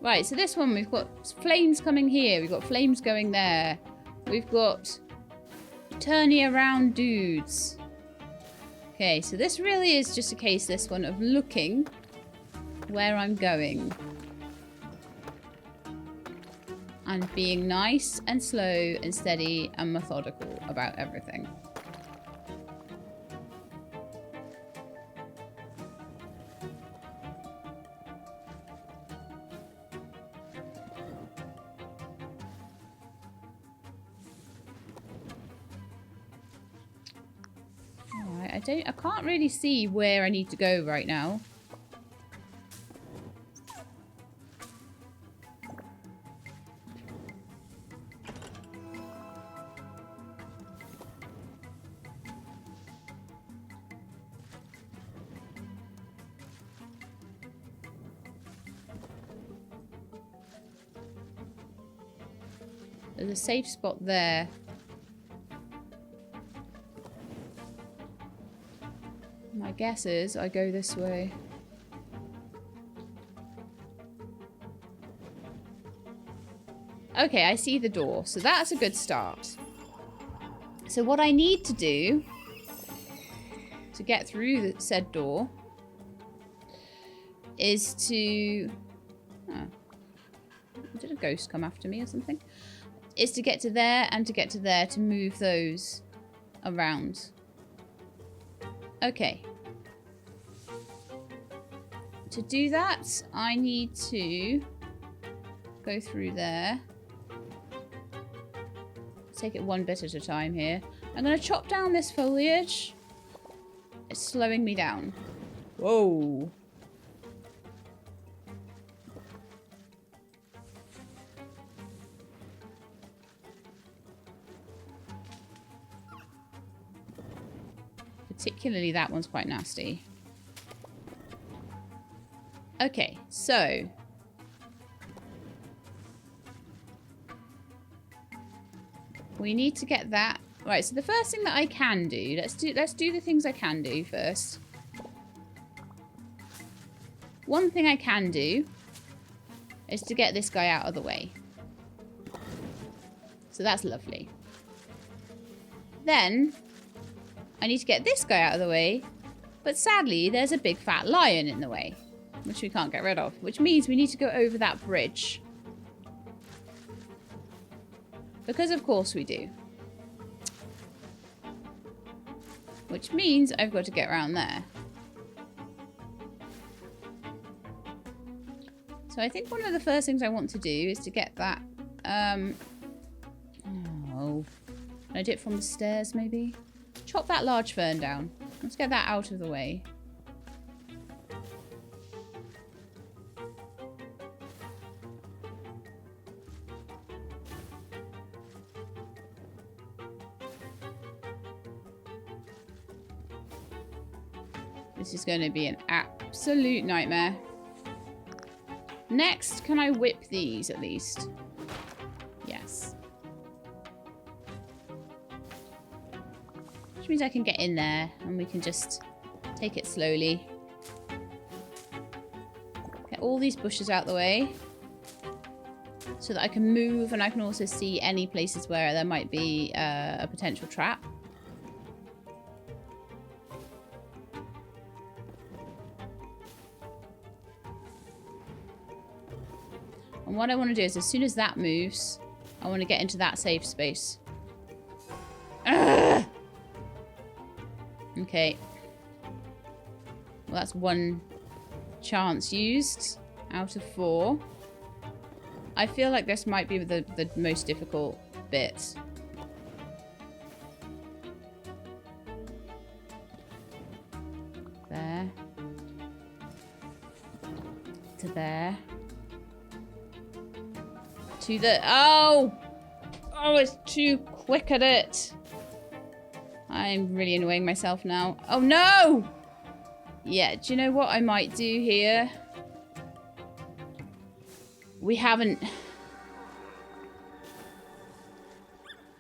Right, so this one, we've got flames coming here. We've got flames going there. We've got turny around dudes. Okay, so this really is just a case, this one, of looking where I'm going. And being nice and slow and steady and methodical about everything. I can't really see where I need to go right now. There's a safe spot there. My guess is I go this way. Okay, I see the door. So that's a good start. So what I need to do to get through the said door is to... Oh. Did a ghost come after me or something? Is to get to there and to get to there to move those around. Okay. To do that, I need to go through there. Take it one bit at a time here. I'm going to chop down this foliage It's slowing me down. Whoa. Particularly that one's quite nasty. Okay, so we need to get that right. So the first thing that I can do, let's do the things I can do first. One thing I can do is to get this guy out of the way. So that's lovely. Then I need to get this guy out of the way, but sadly there's a big fat lion in the way, which we can't get rid of, which means we need to go over that bridge. Because of course we do. Which means I've got to get around there. So I think one of the first things I want to do is to get that, oh, can I do it from the stairs maybe? Chop that large fern down. Let's get that out of the way. This is going to be an absolute nightmare. Next, can I whip these at least? Yes. Which means I can get in there and we can just take it slowly. Get all these bushes out the way so that I can move, and I can also see any places where there might be a potential trap. And what I want to do is, as soon as that moves, I want to get into that safe space. Ugh! Okay. Well, that's one chance used out of 4. I feel like this might be the most difficult bit. There. To there. To the... Oh! Oh, it's too quick at it. I'm really annoying myself now. Oh, no! Yeah, do you know what I might do here? We haven't...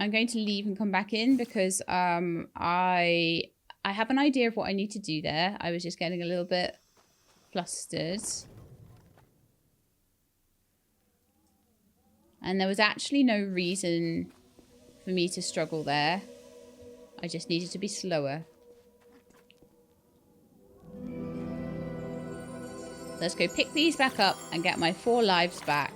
I'm going to leave and come back in because I have an idea of what I need to do there. I was just getting a little bit flustered. And there was actually no reason for me to struggle there. I just needed to be slower. Let's go pick these back up and get my 4 lives back.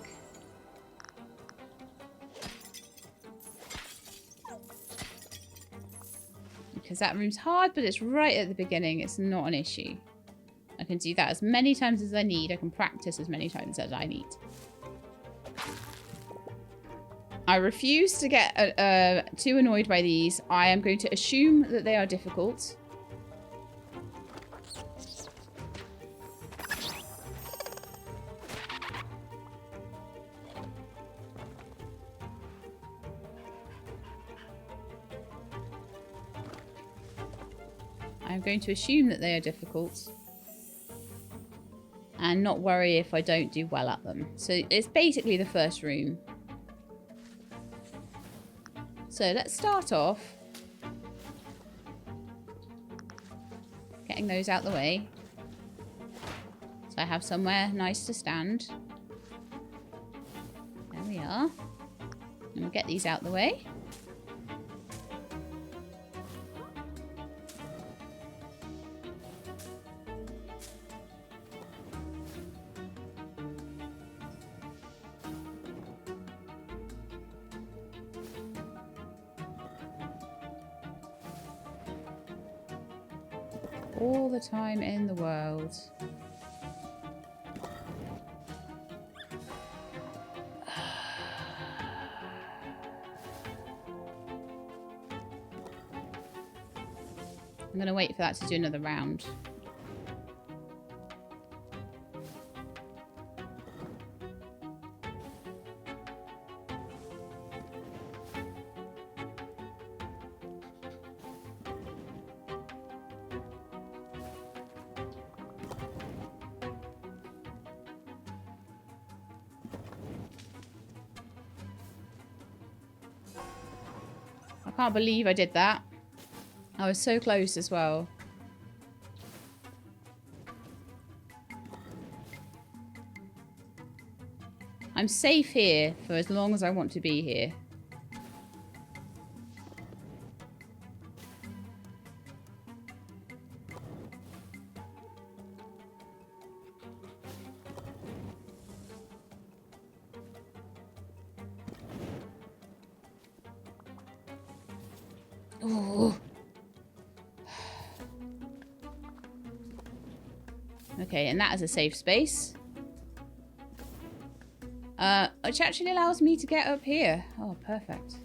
Because that room's hard, but it's right at the beginning. It's not an issue. I can do that as many times as I need. I can practice as many times as I need. I refuse to get too annoyed by these. I am going to assume that they are difficult. I'm going to assume that they are difficult. And not worry if I don't do well at them. So it's basically the first room. So let's start off getting those out the way. So I have somewhere nice to stand. There we are. And we'll get these out the way. All the time in the world. I'm gonna wait for that to do another round. I can't believe I did that. I was so close as well. I'm safe here for as long as I want to be here. Oh. Okay, and that is a safe space. Which actually allows me to get up here. Oh, perfect.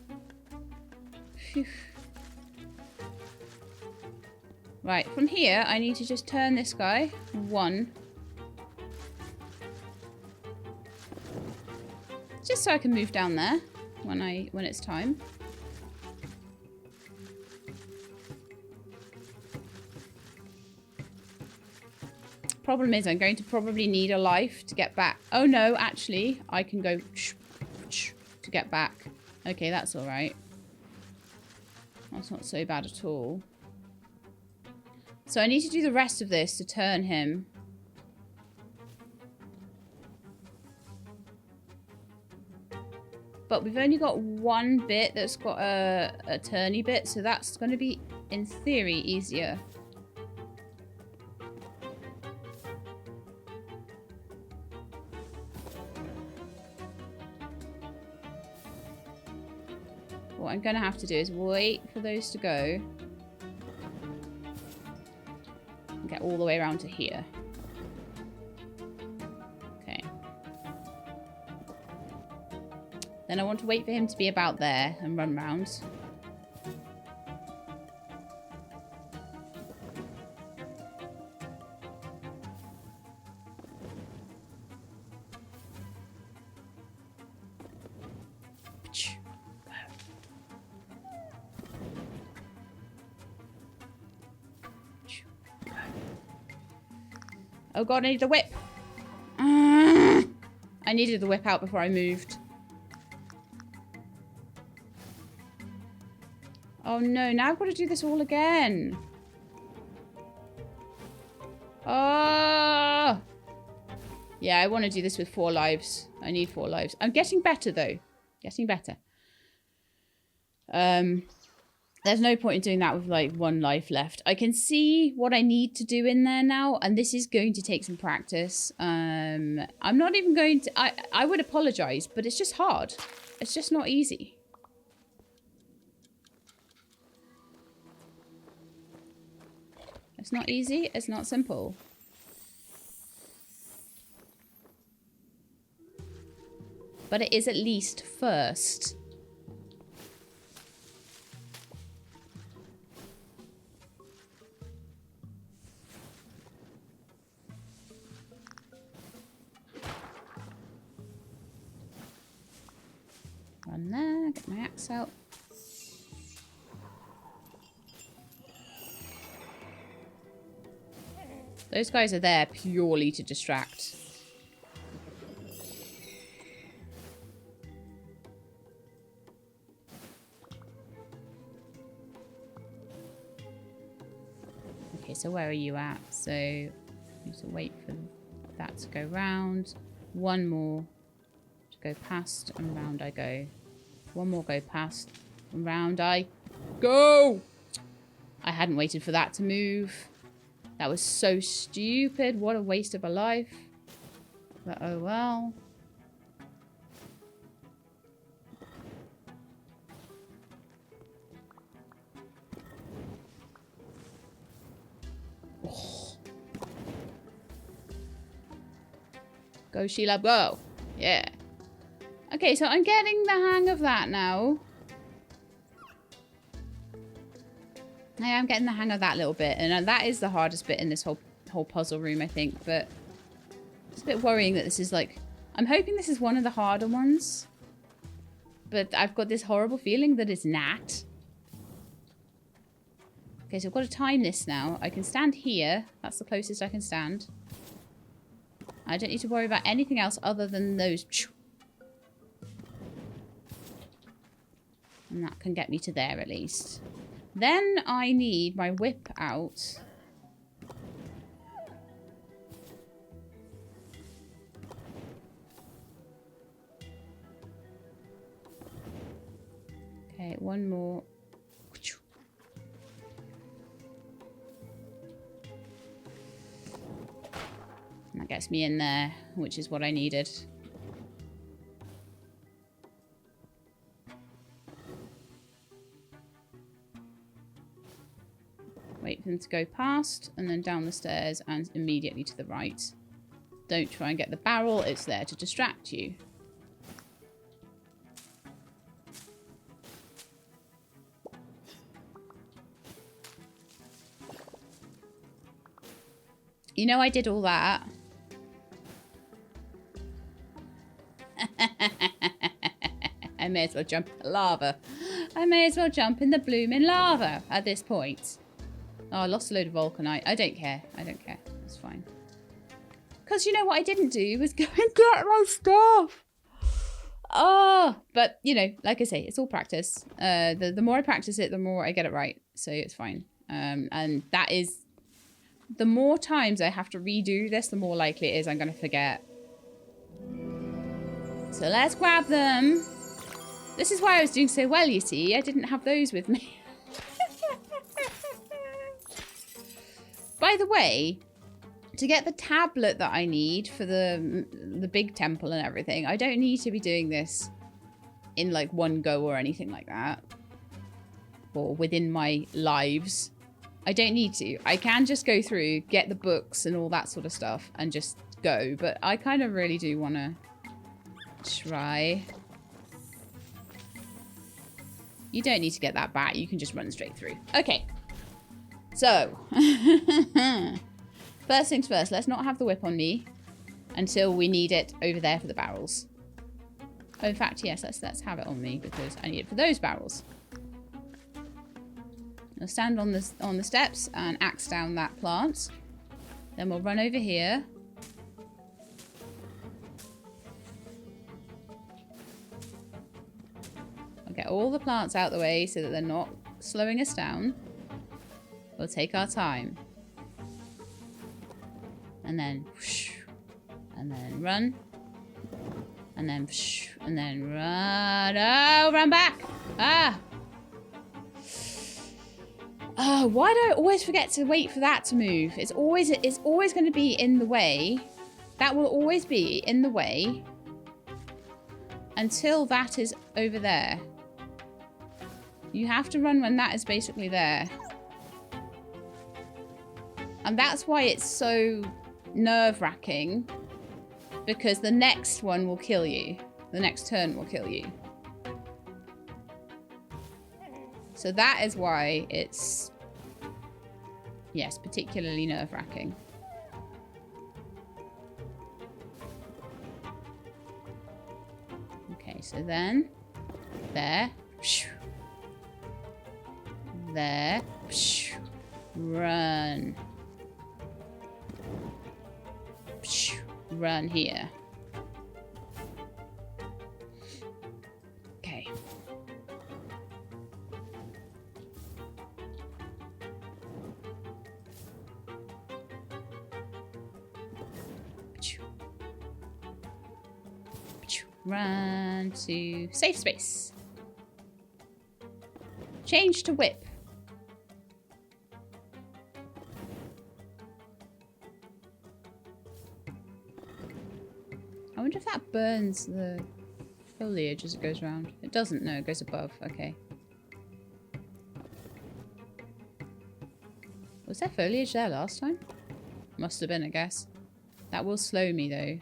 Phew. Right, from here, I need to just turn this guy. 1. Just so I can move down there when it's time. Problem is, I'm going to probably need a life to get back. Oh no, actually, I can go to get back. Okay, that's all right. That's not so bad at all. So I need to do the rest of this to turn him. But we've only got one bit that's got a turny bit, so that's going to be, in theory, easier. What I'm going to have to do is wait for those to go. And get all the way around to here. Okay. Then I want to wait for him to be about there and run round. Oh god, I need the whip. I needed the whip out before I moved. Oh no, now I've got to do this all again. Oh! Yeah, I want to do this with 4 lives. I need 4 lives. I'm getting better though. Getting better. There's no point in doing that with like 1 life left. I can see what I need to do in there now, and this is going to take some practice. I'm not even going to... I would apologize, but it's just hard. It's just not easy. It's not easy. It's not simple. But it is at least first. Run there, get my axe out. Those guys are there purely to distract. Okay, so where are you at? So, I need to wait for that to go round. 1 more to go past, and round I go. 1 more go past, and round I go! I hadn't waited for that to move. That was so stupid. What a waste of a life. But oh well. Oh. Go, Sheila, go. Yeah. Okay, so I'm getting the hang of that now. I am getting the hang of that little bit, and that is the hardest bit in this whole puzzle room, I think. But it's a bit worrying that this is like... I'm hoping this is one of the harder ones, but I've got this horrible feeling that it's not. Okay, so I've got to time this now. I can stand here. That's the closest I can stand. I don't need to worry about anything else other than those. And that can get me to there at least. Then I need my whip out. Okay, one more. And that gets me in there, which is what I needed. Wait for them to go past, and then down the stairs and immediately to the right. Don't try and get the barrel, it's there to distract you. You know I did all that. I may as well jump in the lava. I may as well jump in the blooming lava at this point. Oh, I lost a load of vulcanite. I don't care. I don't care. It's fine. Because you know what I didn't do was go and get my stuff. Oh, but you know, like I say, it's all practice. The more I practice it, the more I get it right. So it's fine. And that is, the more times I have to redo this, the more likely it is I'm going to forget. So let's grab them. This is why I was doing so well, you see. I didn't have those with me. By the way, to get the tablet that I need for the big temple and everything, I don't need to be doing this in like one go or anything like that. Or within my lives. I don't need to. I can just go through, get the books and all that sort of stuff and just go. But I kind of really do want to try. You don't need to get that back. You can just run straight through. Okay. So, first things first, let's not have the whip on me until we need it over there for the barrels. Oh, in fact, yes, let's have it on me because I need it for those barrels. I'll stand on the steps and axe down that plant. Then we'll run over here. I'll get all the plants out the way so that they're not slowing us down. We'll take our time. And then whoosh, and then run. And then whoosh, and then run. Oh, run back! Ah! Oh, why do I always forget to wait for that to move? It's always going to be in the way. That will always be in the way until that is over there. You have to run when that is basically there. And that's why it's so nerve-wracking, because the next one will kill you. The next turn will kill you. So that is why it's, yes, particularly nerve-wracking. Okay, so then, there, there, run. Run here. Okay. Run to safe space. Change to whip. I wonder if that burns the foliage as it goes around. It doesn't, no, it goes above. Okay. Was there foliage there last time? Must have been, I guess. That will slow me, though.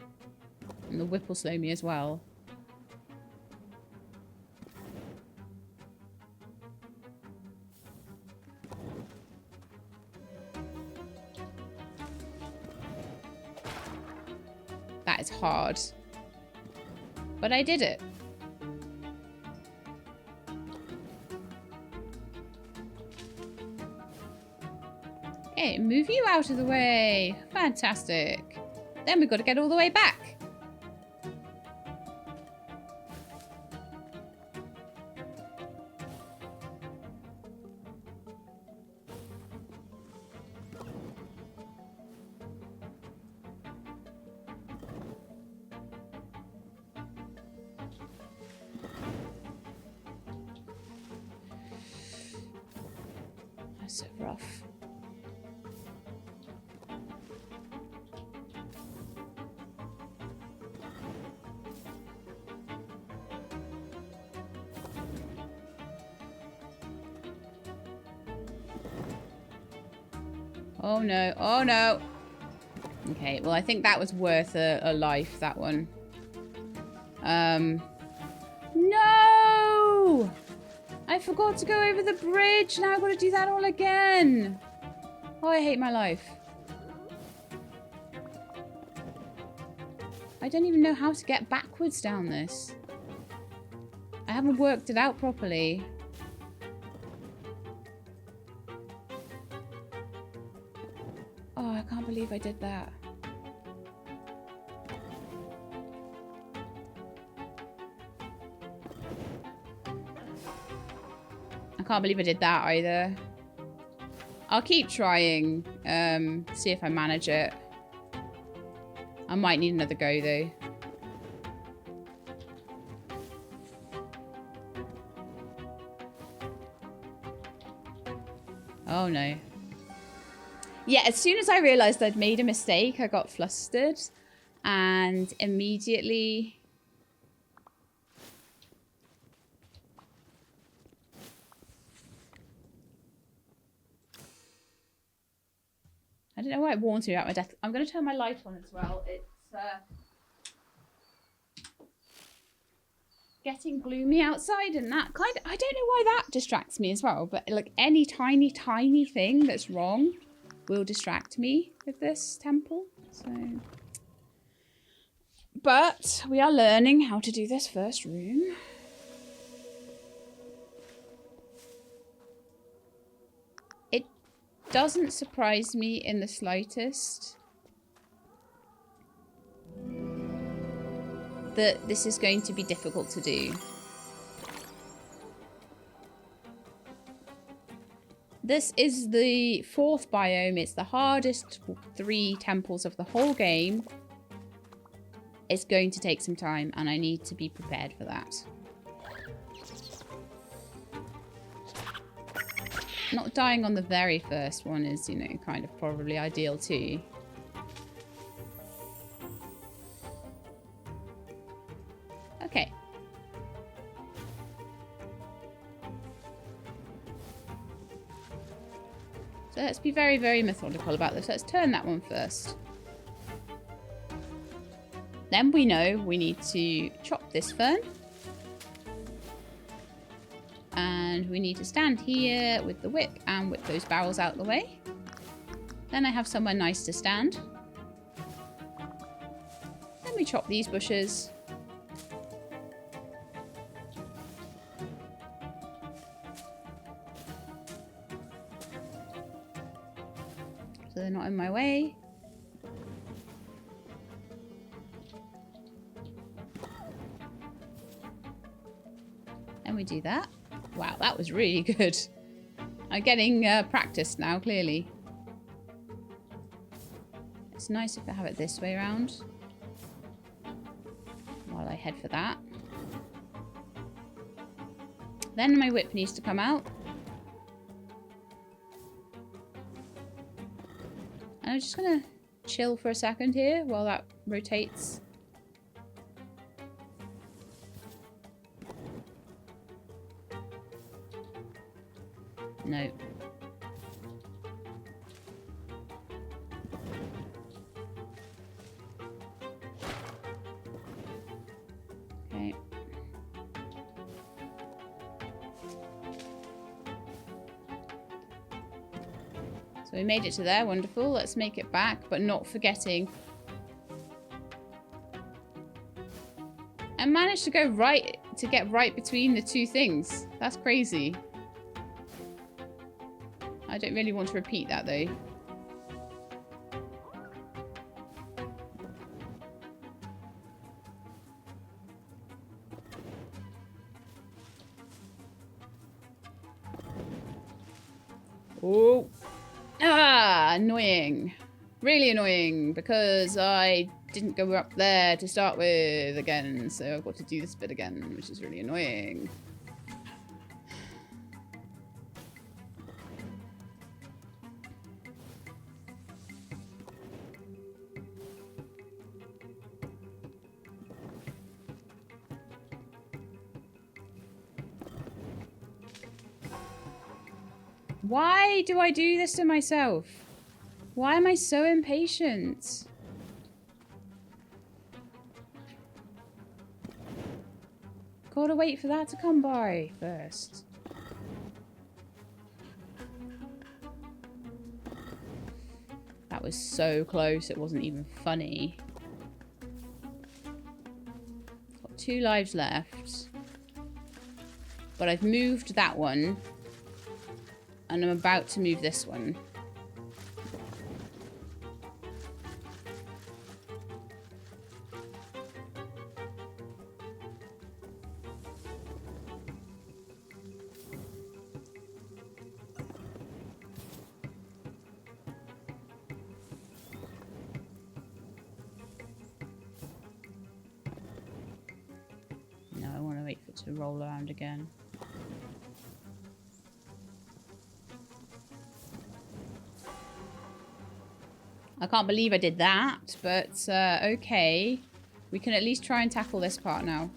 And the whip will slow me as well. is hard. But I did it. Okay, move you out of the way. Fantastic. Then we've got to get all the way back. That's so rough. Oh no, oh no. Okay, well I think that was worth a life, that one. No! I forgot to go over the bridge. Now I've got to do that all again. Oh, I hate my life. I don't even know how to get backwards down this. I haven't worked it out properly. Oh, I can't believe I did that. I can't believe I did that either. I'll keep trying, see if I manage it. I might need another go though. Oh no. Yeah, as soon as I realised I'd made a mistake, I got flustered and immediately... I don't know why it warns me about my death. I'm going to turn my light on as well. It's getting gloomy outside and that kind of... I don't know why that distracts me as well, but like any tiny thing that's wrong will distract me with this temple. So, but we are learning how to do this first room. It doesn't surprise me in the slightest that this is going to be difficult to do. This is the 4th biome. It's the hardest 3 temples of the whole game. It's going to take some time, and I need to be prepared for that. Not dying on the very first one is, you know, kind of probably ideal too. Okay. So let's be very, very methodical about this. Let's turn that one first. Then we know we need to chop this fern. And we need to stand here with the whip and whip those barrels out of the way. Then I have somewhere nice to stand. Then we chop these bushes. So they're not in my way. And we do that. Wow, that was really good. I'm getting practiced now, clearly. It's nice if I have it this way around. While I head for that. Then my whip needs to come out. I'm just gonna chill for a second here while that rotates. No. Okay. So we made it to there, wonderful. Let's make it back, but not forgetting I managed to get right between the two things. That's crazy. I don't really want to repeat that though. Oh. Ah, annoying. Really annoying because I didn't go up there to start with again. So I've got to do this bit again, which is really annoying. Why do I do this to myself? Why am I so impatient? Gotta wait for that to come by first. That was so close, it wasn't even funny. Got 2 lives left. But I've moved that one. And I'm about to move this one. No, I want to wait for it to roll around again. I can't believe I did that, but okay. We can at least try and tackle this part now.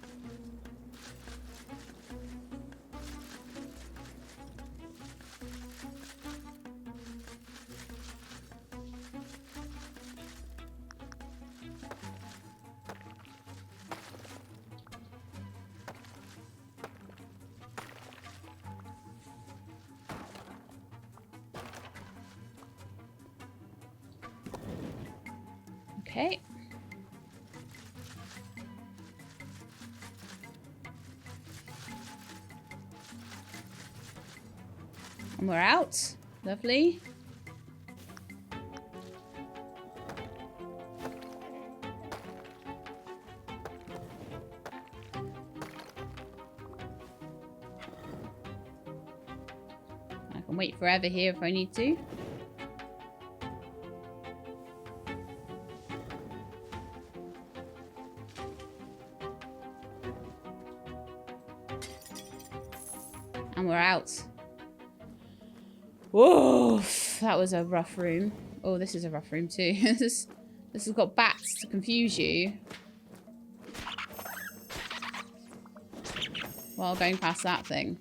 Okay. And we're out. Lovely. I can wait forever here if I need to. And we're out. Whoa, that was a rough room. Oh, this is a rough room too. This has got bats to confuse you. While going past that thing.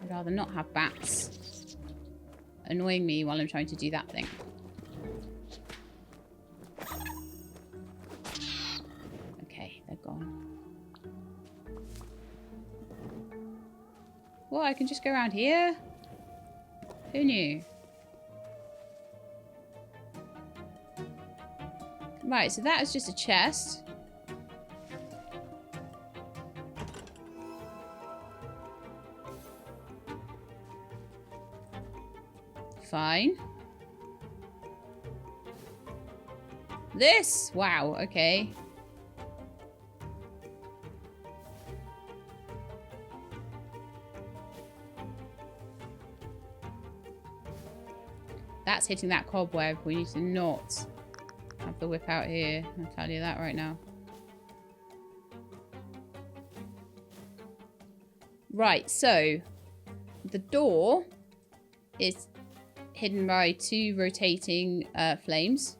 I'd rather not have bats annoying me while I'm trying to do that thing. Okay, they're gone. What, I can just go around here? Who knew? Right, so that is just a chest. Fine. This? Wow, okay. That's hitting that cobweb. We need to not have the whip out here. I'll tell you that right now. Right, so the door is hidden by 2 rotating flames.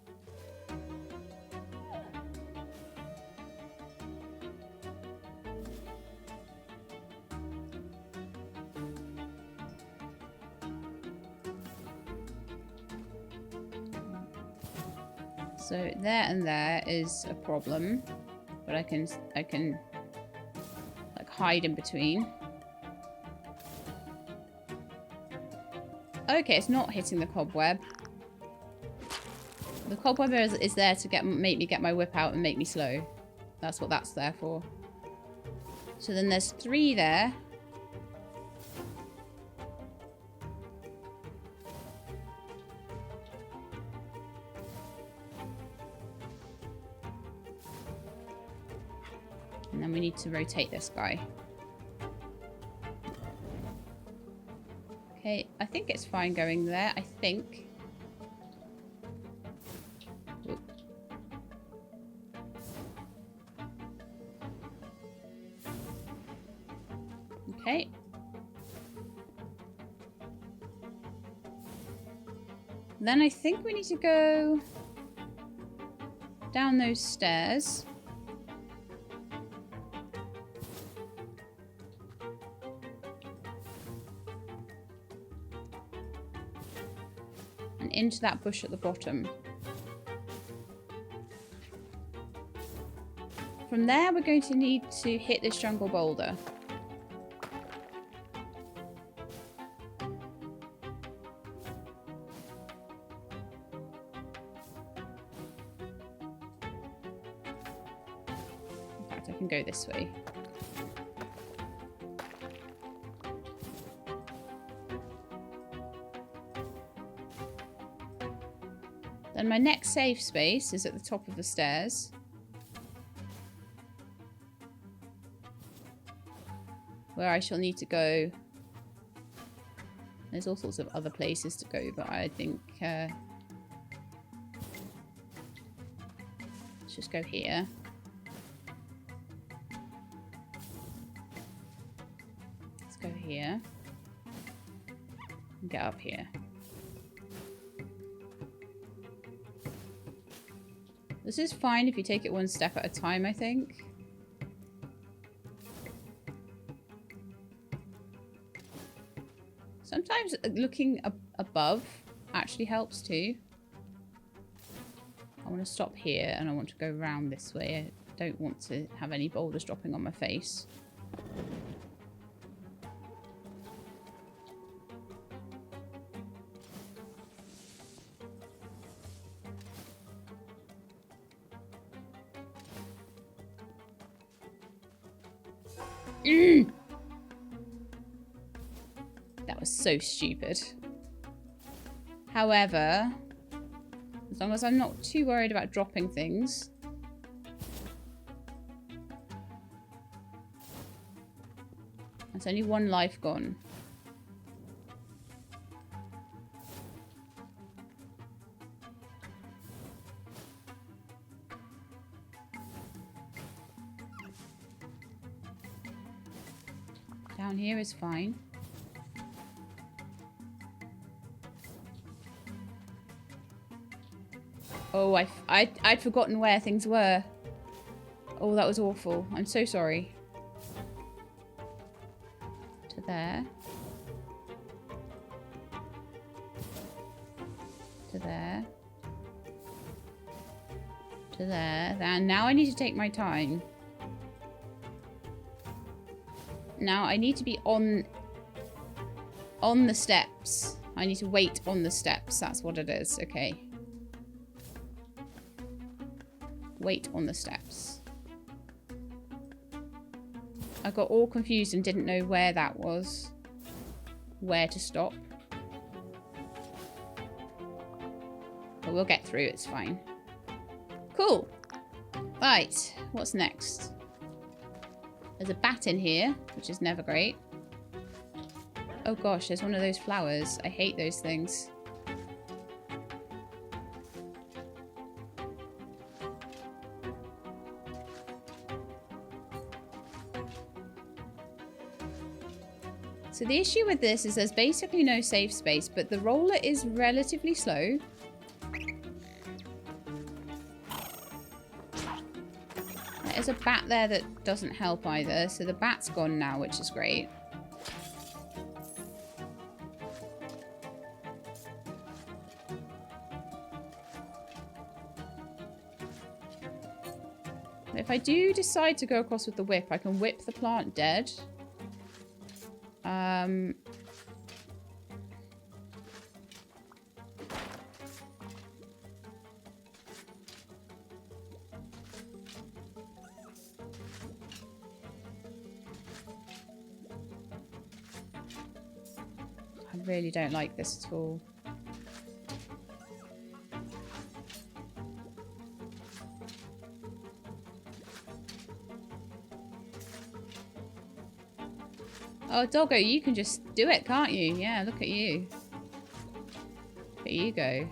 So there and there is a problem, but I can like hide in between. Okay, it's not hitting the cobweb. The cobweb is there to make me get my whip out and make me slow. That's what that's there for. So then there's 3 there. And then we need to rotate this guy. Okay, I think it's fine going there. I think. Oop. Okay. Then I think we need to go down those stairs. And into that bush at the bottom. From there, we're going to need to hit this jungle boulder. In fact, I can go this way. Then my next safe space is at the top of the stairs. Where I shall need to go. There's all sorts of other places to go, but I think... let's just go here. Let's go here. And get up here. This is fine if you take it one step at a time, I think. Sometimes looking above actually helps too. I want to stop here and I want to go around this way. I don't want to have any boulders dropping on my face. That was so stupid. However, as long as I'm not too worried about dropping things. That's only 1 life gone. Down here is fine. Oh, I'd forgotten where things were. Oh, that was awful. I'm so sorry. To there. To there. To there. And now I need to take my time. Now I need to be on the steps. I need to wait on the steps. That's what it is. Okay. Wait on the steps. I got all confused and didn't know where that was. Where to stop. But we'll get through. It's fine. Cool. Right. What's next? There's a bat in here, which is never great. Oh gosh, there's one of those flowers. I hate those things. So the issue with this is there's basically no safe space, but the roller is relatively slow. There's a bat there that doesn't help either, so the bat's gone now, which is great. If I do decide to go across with the whip, I can whip the plant dead. really don't like this at all. Oh, doggo, you can just do it, can't you? Yeah, look at you. Look at you go.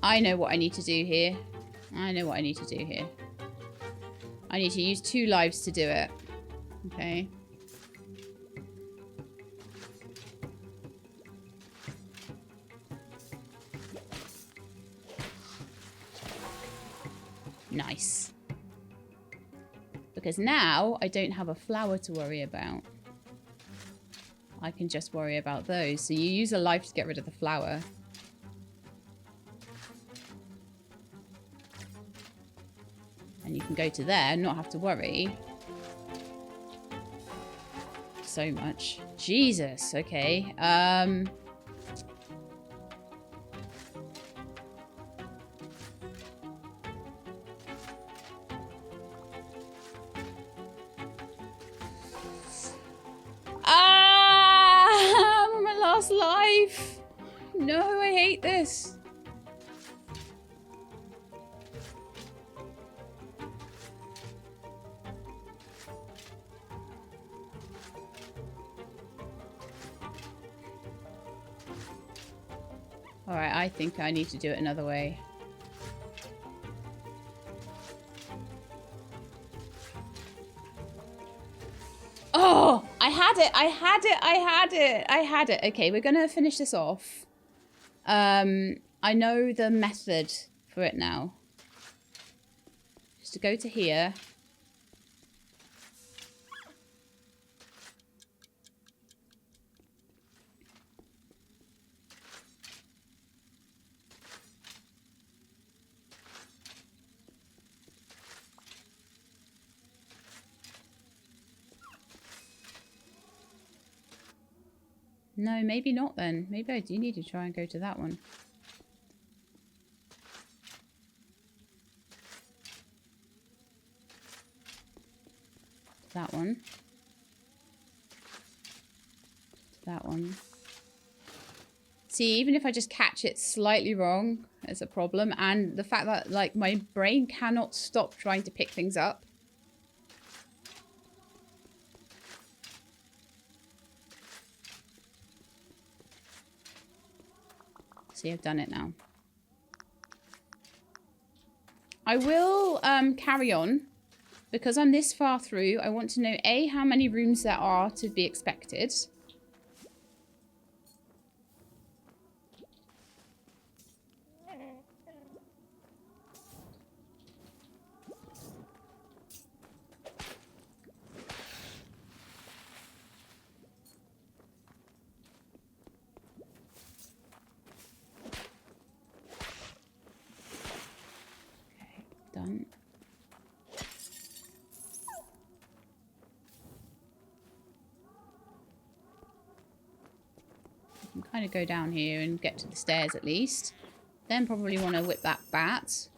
I know what I need to do here. I know what I need to do here. I need to use 2 lives to do it. Okay. Nice. Because now I don't have a flower to worry about. I can just worry about those. So you use a life to get rid of the flower. And you can go to there and not have to worry so much. Jesus, okay. I'm on my last life. No, I hate this. Alright, I think I need to do it another way. Oh! I had it! I had it! I had it! I had it! Okay, we're gonna finish this off. I know the method for it now. Just to go to here. No, maybe not then. Maybe I do need to try and go to that one. That one. That one. See, even if I just catch it slightly wrong, it's a problem. And the fact that, like, my brain cannot stop trying to pick things up. See, I've done it now. I will carry on. Because I'm this far through, I want to know, A, how many rooms there are to be expected. Okay, done. I can kind of go down here and get to the stairs at least. Then probably want to whip that bat.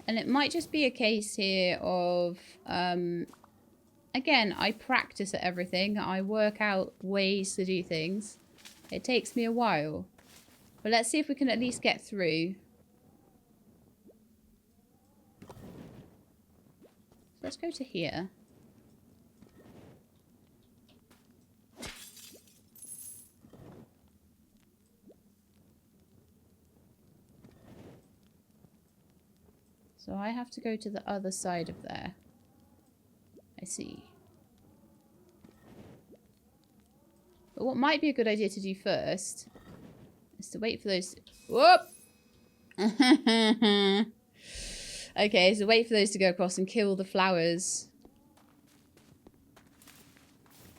And it might just be a case here of, again, I practice at everything. I work out ways to do things. It takes me a while. But let's see if we can at least get through. Let's go to here. So I have to go to the other side of there. I see. But what might be a good idea to do first is to wait for those... Whoop! Okay, so wait for those to go across and kill the flowers.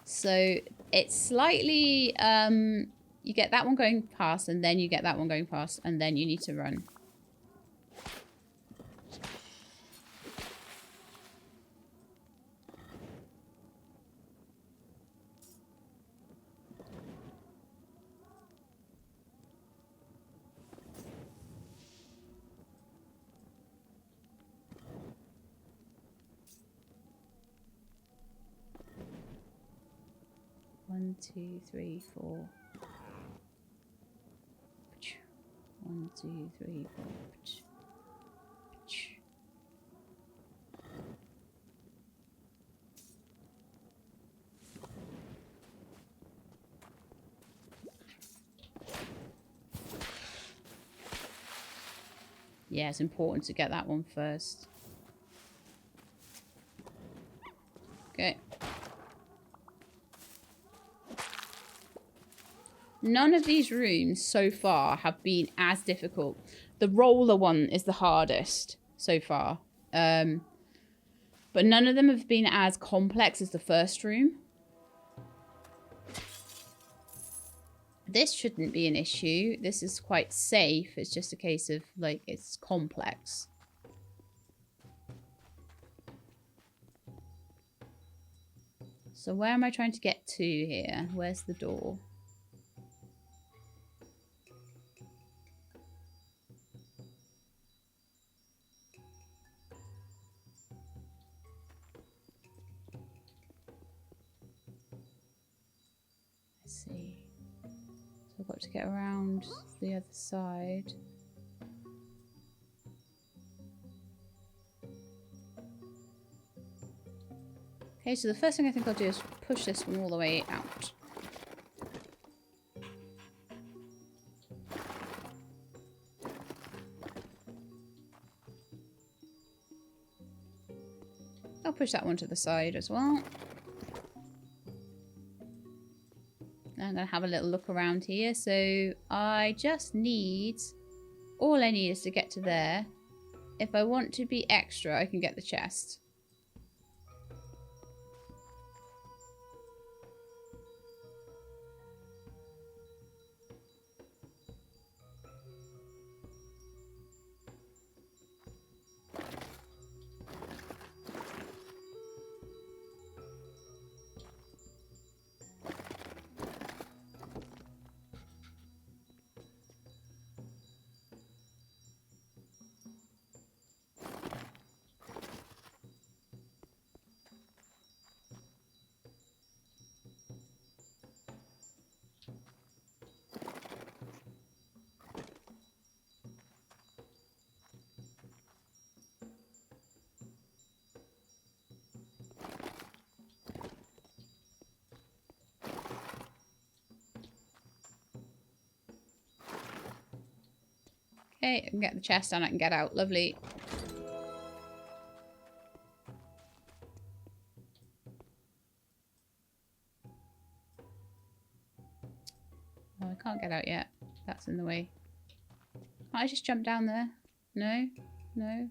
So it's slightly... you get that one going past, and then you get that one going past, and then you need to run. 2, 3, 4. 1, 2, 3, 4. Yeah, it's important to get that one first. Okay. None of these rooms so far have been as difficult. The roller one is the hardest so far. But none of them have been as complex as the first room. This shouldn't be an issue. This is quite safe. It's just a case of, like, it's complex. So where am I trying to get to here? Where's the door? Let's see. So I've got to get around the other side. Okay, so the first thing I think I'll do is push this one all the way out. I'll push that one to the side as well. I'm going to have a little look around here. So I just need... all I need is to get to there. If I want to be extra, I can get the chest. Okay, I can get the chest and I can get out. Lovely. Oh, I can't get out yet. That's in the way. Can't I just jump down there? No? No?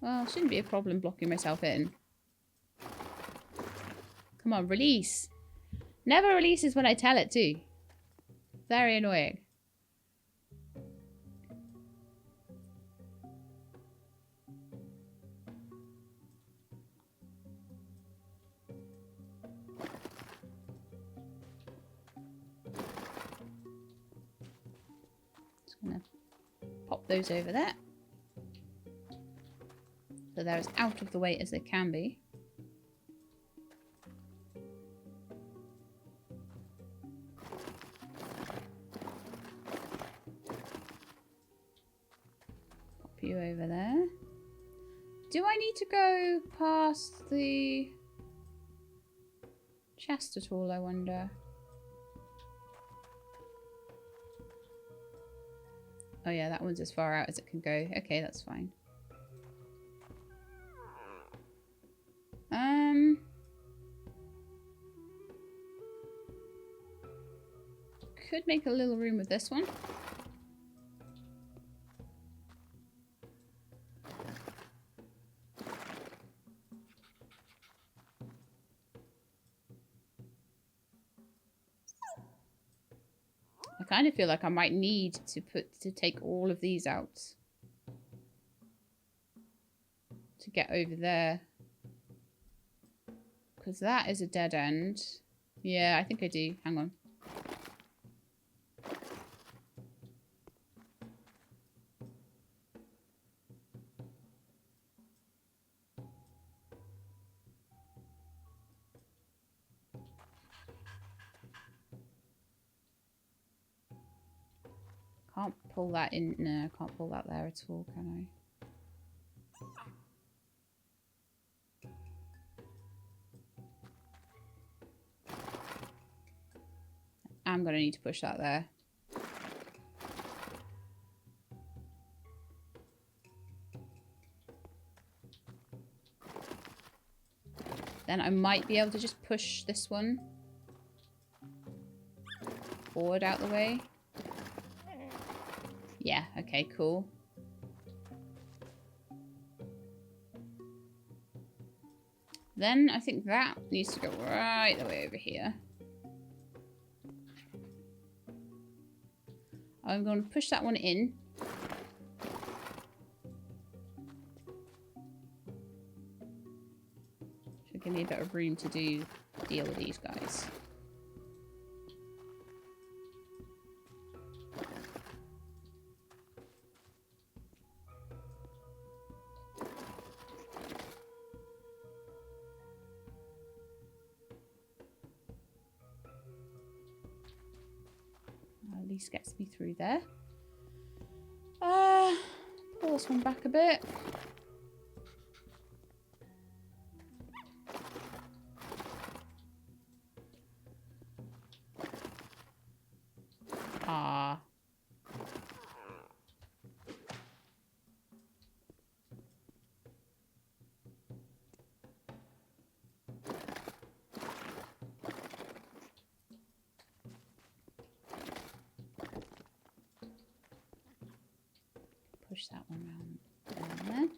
Well, it shouldn't be a problem blocking myself in. Come on, release. Never releases when I tell it to. Very annoying. Just gonna pop those over there. So they're as out of the way as they can be. You over there. Do I need to go past the chest at all, I wonder? Oh yeah, that one's as far out as it can go. Okay, that's fine. Could make a little room with this one. I kind of feel like I might need to take all of these out to get over there. Because that is a dead end. Yeah, I think I do. Hang on. can't pull that in. No, I can't pull that there at all, can I? I'm going to need to push that there. Then I might be able to just push this one forward out the way. Yeah, okay, cool. Then I think that needs to go right the way over here. I'm going to push that one in. Should give me a bit of room to deal with these guys. At least gets me through there. Pull this one back a bit. Push that one round there.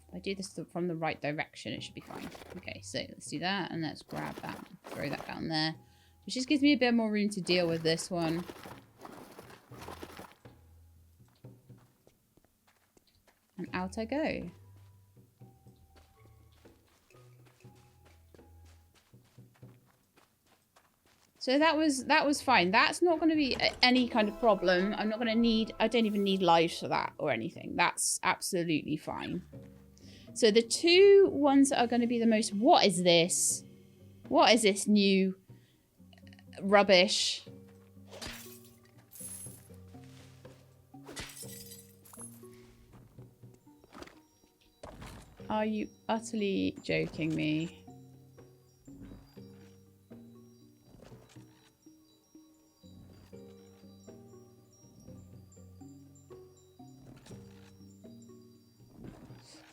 If I do this from the right direction, it should be fine. Okay, so let's do that, and let's grab that and throw that down there. Which just gives me a bit more room to deal with this one. And out I go. So that was fine. That's not going to be any kind of problem. I'm not going to need, I don't even need lives for that or anything. That's absolutely fine. So the two ones that are going to be the most, what is this? What is this new rubbish? Are you utterly joking me?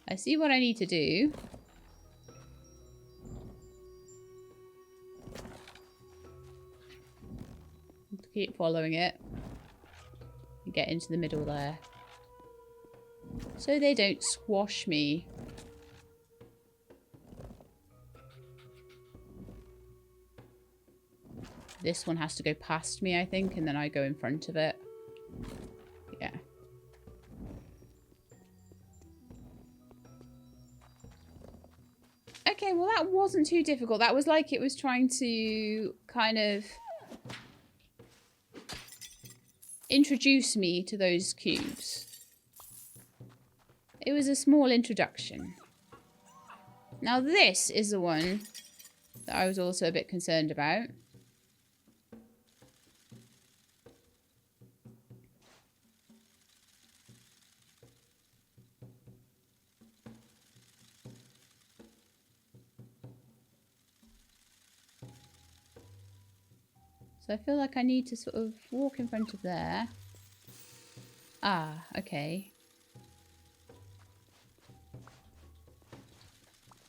I see what I need to do. Keep following it. And get into the middle there. So they don't squash me. This one has to go past me, I think, and then I go in front of it. Yeah. Okay, well that wasn't too difficult. That was like it was trying to kind of introduce me to those cubes. It was a small introduction. Now this is the one that I was also a bit concerned about. So I feel like I need to sort of walk in front of there. Ah, okay.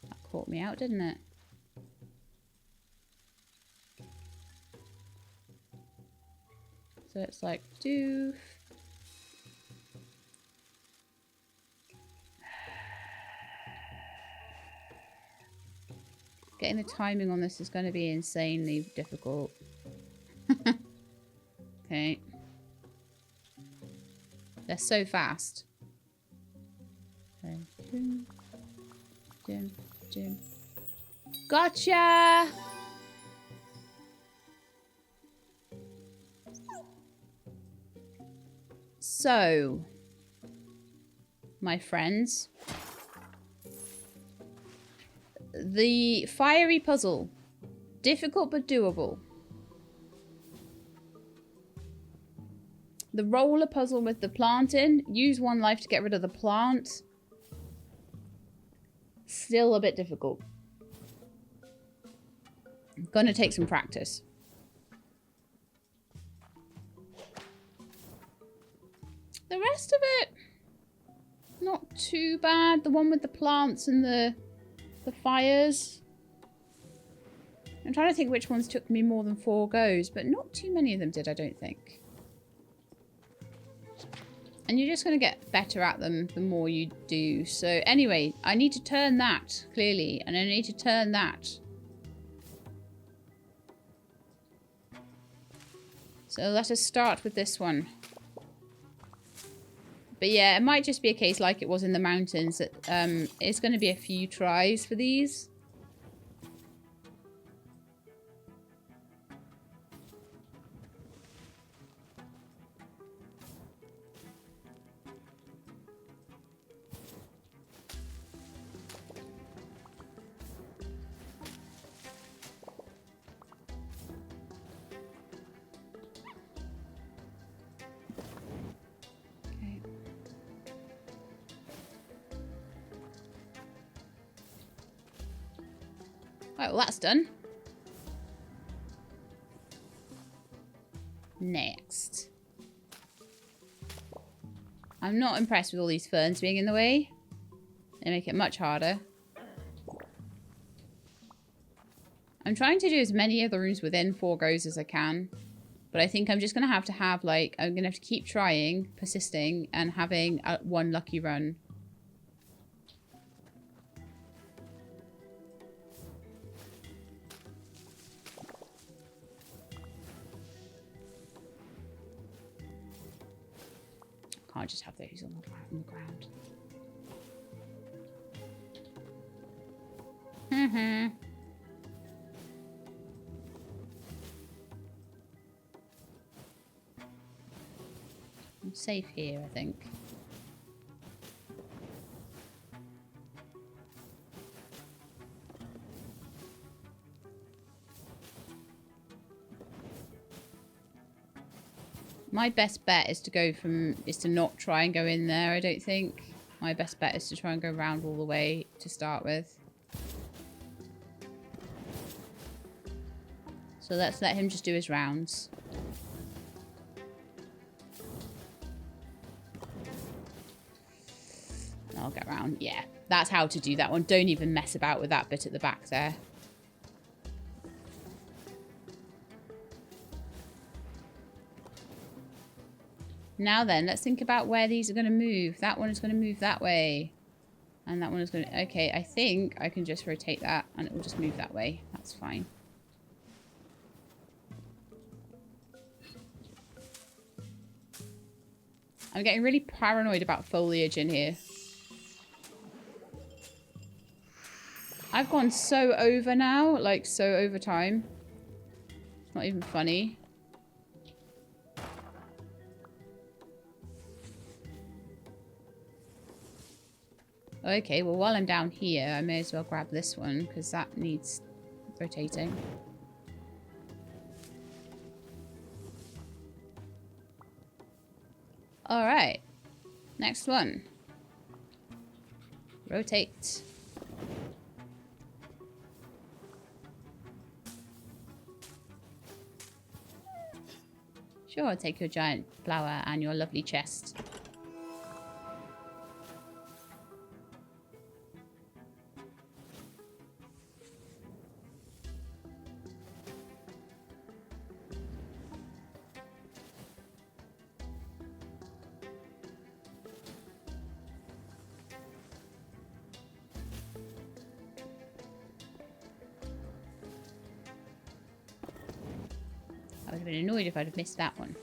That caught me out, didn't it? So it's like, doof. Getting the timing on this is going to be insanely difficult. Okay. They're so fast. Okay. Doom, doom, doom. Gotcha! So, my friends, The fiery puzzle. Difficult but doable. The roller puzzle with the plant in. Use 1 life to get rid of the plant. Still a bit difficult. Gonna take some practice. The rest of it, not too bad. The one with the plants and the fires. I'm trying to think which ones took me more than 4 goes, but not too many of them did, I don't think. And you're just going to get better at them the more you do. So anyway, I need to turn that, clearly. And I need to turn that. So let us start with this one. But yeah, it might just be a case like it was in the mountains. That it's going to be a few tries for these. Right, well that's done. Next. I'm not impressed with all these ferns being in the way. They make it much harder. I'm trying to do as many of the rooms within 4 goes as I can. But I think I'm just going to have like, I'm going to have to keep trying, persisting, and having 1 lucky run. Can't just have those on the ground. I'm safe here, I think. My best bet is to not try and go in there, I don't think. My best bet is to try and go around all the way to start with. So let's let him just do his rounds. I'll get around. Yeah, that's how to do that one. Don't even mess about with that bit at the back there. Now then, let's think about where these are going to move. That one is going to move that way. And that one is going to... Okay, I think I can just rotate that and it will just move that way. That's fine. I'm getting really paranoid about foliage in here. I've gone so over now. Like, so over time. It's not even funny. Okay, well, while I'm down here, I may as well grab this one, because that needs rotating. Alright. Next one. Rotate. Sure, I'll take your giant flower and your lovely chest. I would have been annoyed if I'd have missed that one.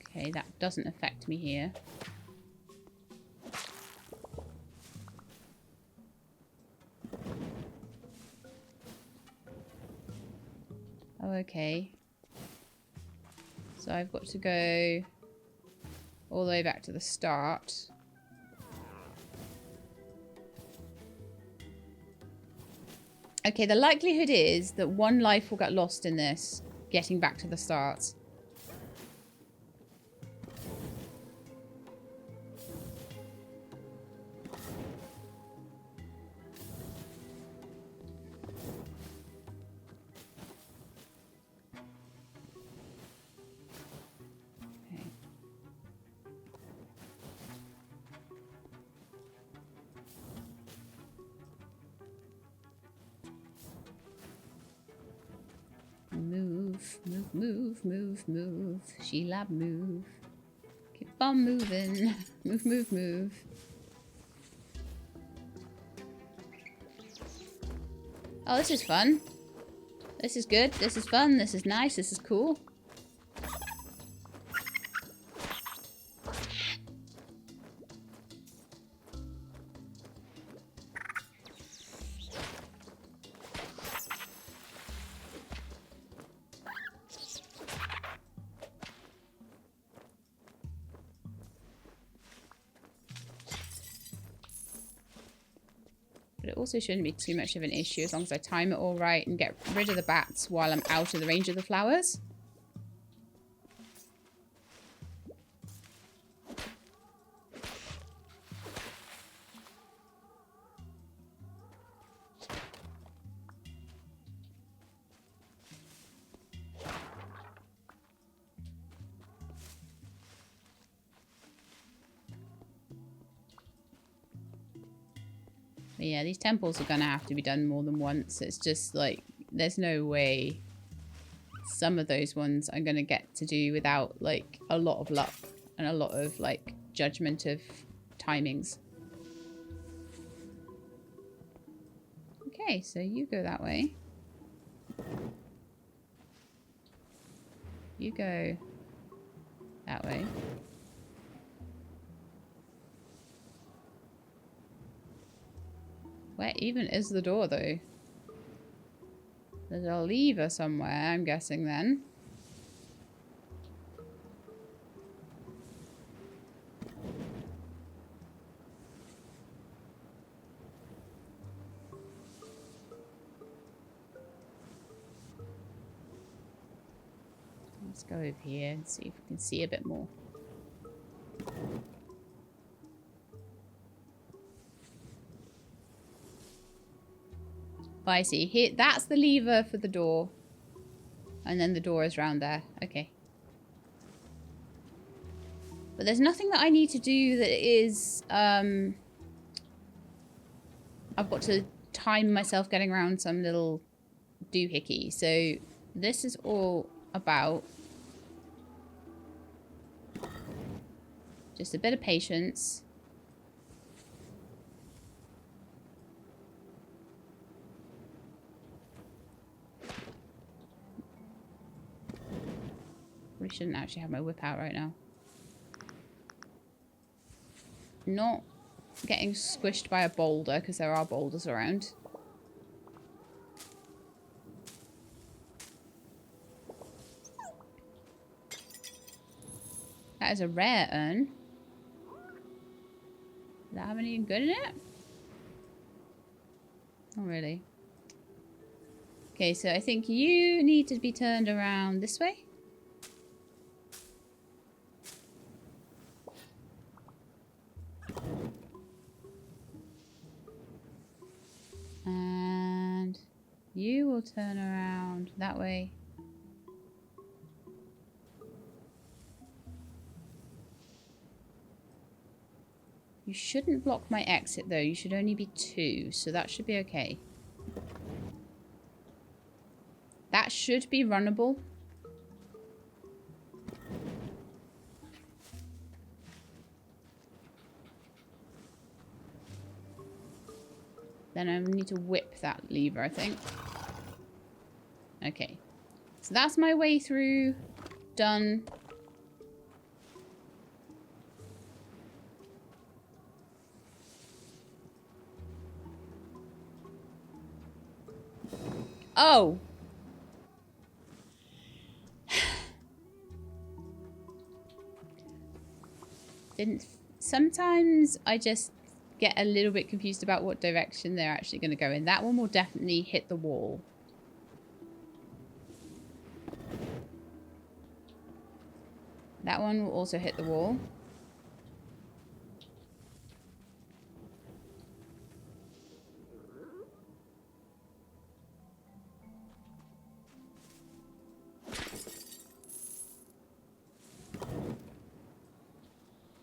Okay, that doesn't affect me here. Oh, okay. So I've got to go all the way back to the start. Okay, the likelihood is that one life will get lost in this, getting back to the start. Move, move, move, move, move. Sheila, move. Keep on moving. Move, move, move. Oh, this is fun. This is good. This is fun. This is nice. This is cool. But it also shouldn't be too much of an issue as long as I time it all right and get rid of the bats while I'm out of the range of the flowers. But yeah, these temples are gonna have to be done more than once. It's just like, there's no way some of those ones I'm gonna get to do without like a lot of luck and a lot of like judgment of timings. Okay, so you go that way. You go that way. Where even is the door, though? There's a lever somewhere, I'm guessing, then. Let's go over here and see if we can see a bit more. Oh, I see. Here, that's the lever for the door. And then the door is round there. Okay. But there's nothing that I need to do that is... I've got to time myself getting around some little doohickey. So this is all about just a bit of patience. Probably shouldn't actually have my whip out right now. Not getting squished by a boulder, because there are boulders around. That is a rare urn. Does that have anything good in it? Not really. Okay, so I think you need to be turned around this way. And you will turn around that way. You shouldn't block my exit though. You should only be 2, so that should be okay. That should be runnable. Then I need to whip that lever, I think. Okay. So that's my way through. Done. Oh! Didn't... Sometimes I just get a little bit confused about what direction they're actually going to go in. That one will definitely hit the wall. That one will also hit the wall.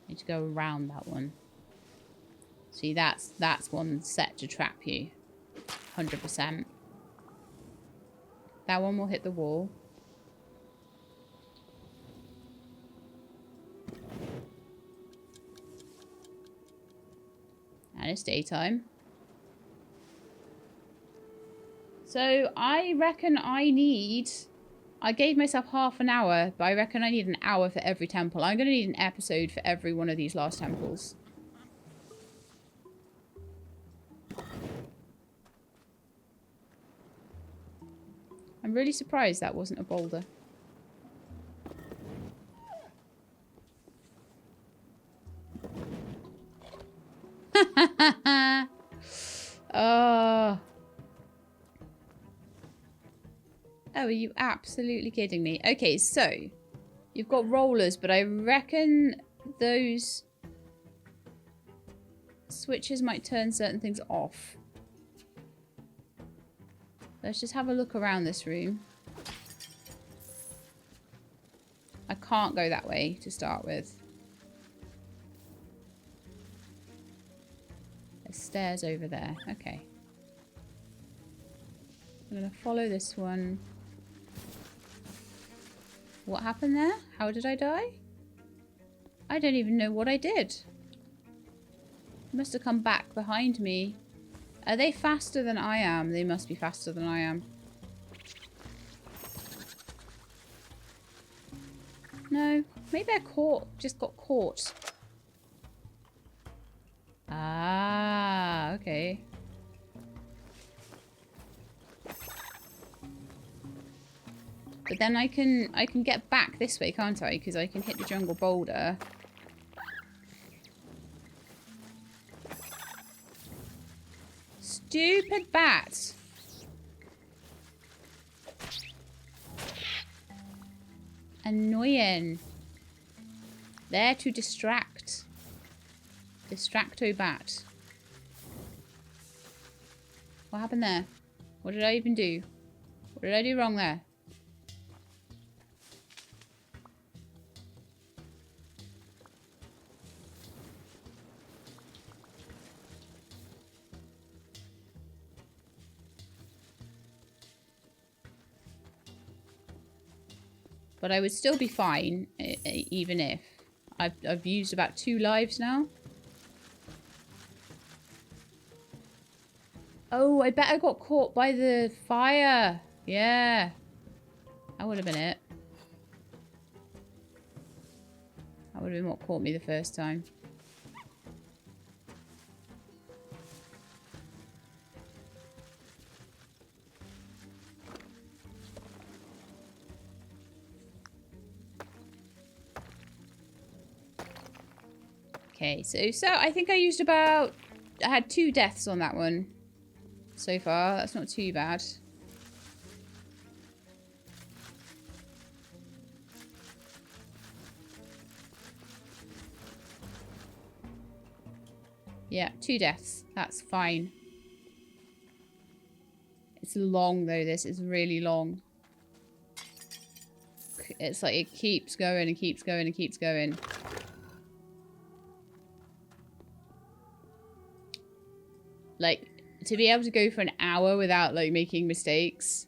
Need to go around that one. See, that's one set to trap you. 100%. That one will hit the wall. And it's daytime. So I reckon I gave myself half an hour, but I reckon I need an hour for every temple. I'm going to need an episode for every one of these last temples. I'm really surprised that wasn't a boulder. Oh. Oh, are you absolutely kidding me? Okay, so you've got rollers, but I reckon those switches might turn certain things off. Let's just have a look around this room. I can't go that way to start with. There's stairs over there. Okay. I'm going to follow this one. What happened there? How did I die? I don't even know what I did. Must have come back behind me. Are they faster than I am? They must be faster than I am. No. Maybe they're caught. Just got caught. Ah, okay. But then I can get back this way, can't I? Because I can hit the jungle boulder. Stupid bat. Annoying. There to distract. Distracto bat. What happened there? What did I even do? What did I do wrong there? But I would still be fine, even if. I've used about 2 lives now. Oh, I bet I got caught by the fire. Yeah. That would have been it. That would have been what caught me the first time. Okay, so I think I used about... I had 2 deaths on that one so far. That's not too bad. Yeah, 2 deaths. That's fine. It's long though, this is really long. It's like it keeps going and keeps going and keeps going. Like, to be able to go for an hour without, like, making mistakes,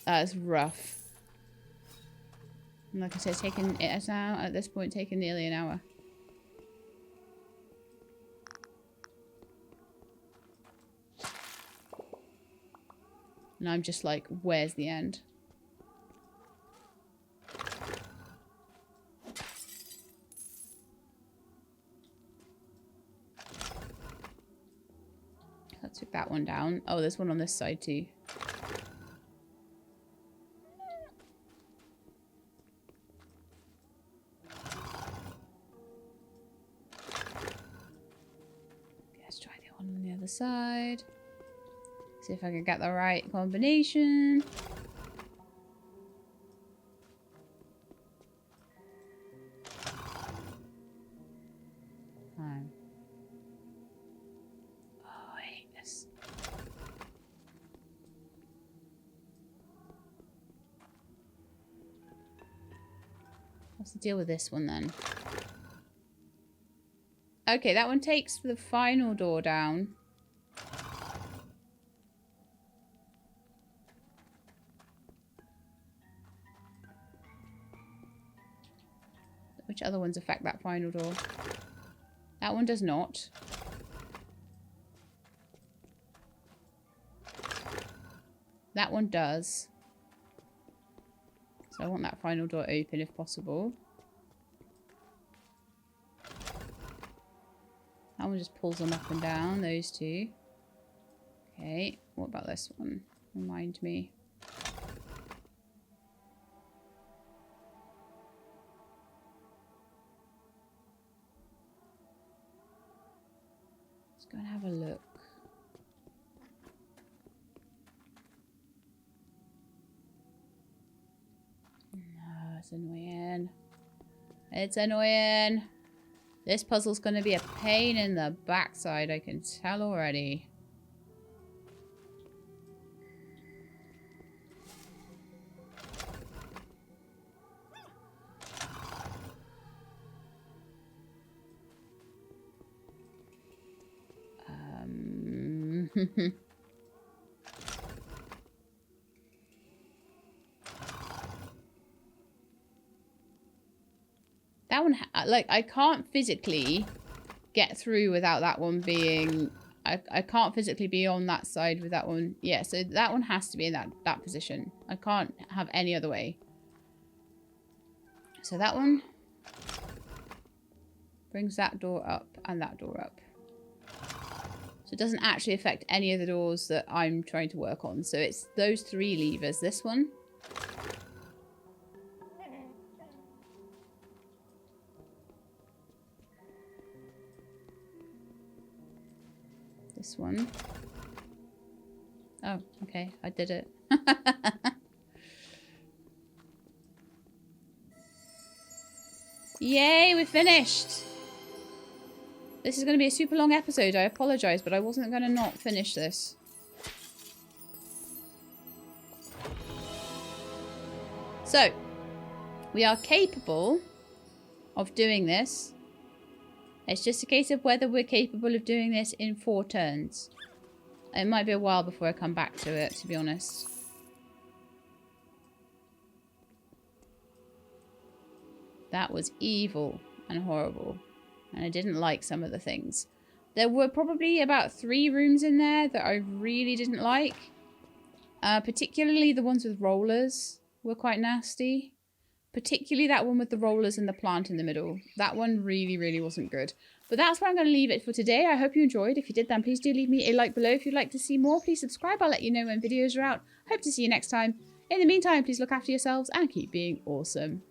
that's rough. And like I said, taking it as now, at this point, taking nearly an hour. And I'm just like, where's the end? I took that one down. Oh, there's one on this side too. side. See if I can get the right combination. Fine. Oh, I hate this. What's the deal with this one then? Okay, that one takes the final door down. Which other ones affect that final door? That one does not. That one does. So I want that final door open if possible. That one just pulls them up and down, those two. Okay, what about this one? Remind me. Let's go and have a look. No, it's annoying. It's annoying. This puzzle's going to be a pain in the backside, I can tell already. That one, like, I can't physically get through without that one being... I can't physically be on that side with that one. Yeah, so that one has to be in that position. I can't have any other way. So that one brings that door up and that door up. So it doesn't actually affect any of the doors that I'm trying to work on. So it's those three levers. This one. This one. Oh, okay. I did it. Yay, we finished. This is going to be a super long episode. I apologize, but I wasn't going to not finish this. So, we are capable of doing this. It's just a case of whether we're capable of doing this in 4 turns. It might be a while before I come back to it, to be honest. That was evil and horrible. And I didn't like some of the things. There were probably about 3 rooms in there that I really didn't like. Particularly the ones with rollers were quite nasty. Particularly that one with the rollers and the plant in the middle. That one really, really wasn't good. But that's where I'm going to leave it for today. I hope you enjoyed. If you did, then please do leave me a like below. If you'd like to see more, please subscribe. I'll let you know when videos are out. Hope to see you next time. In the meantime, please look after yourselves and keep being awesome.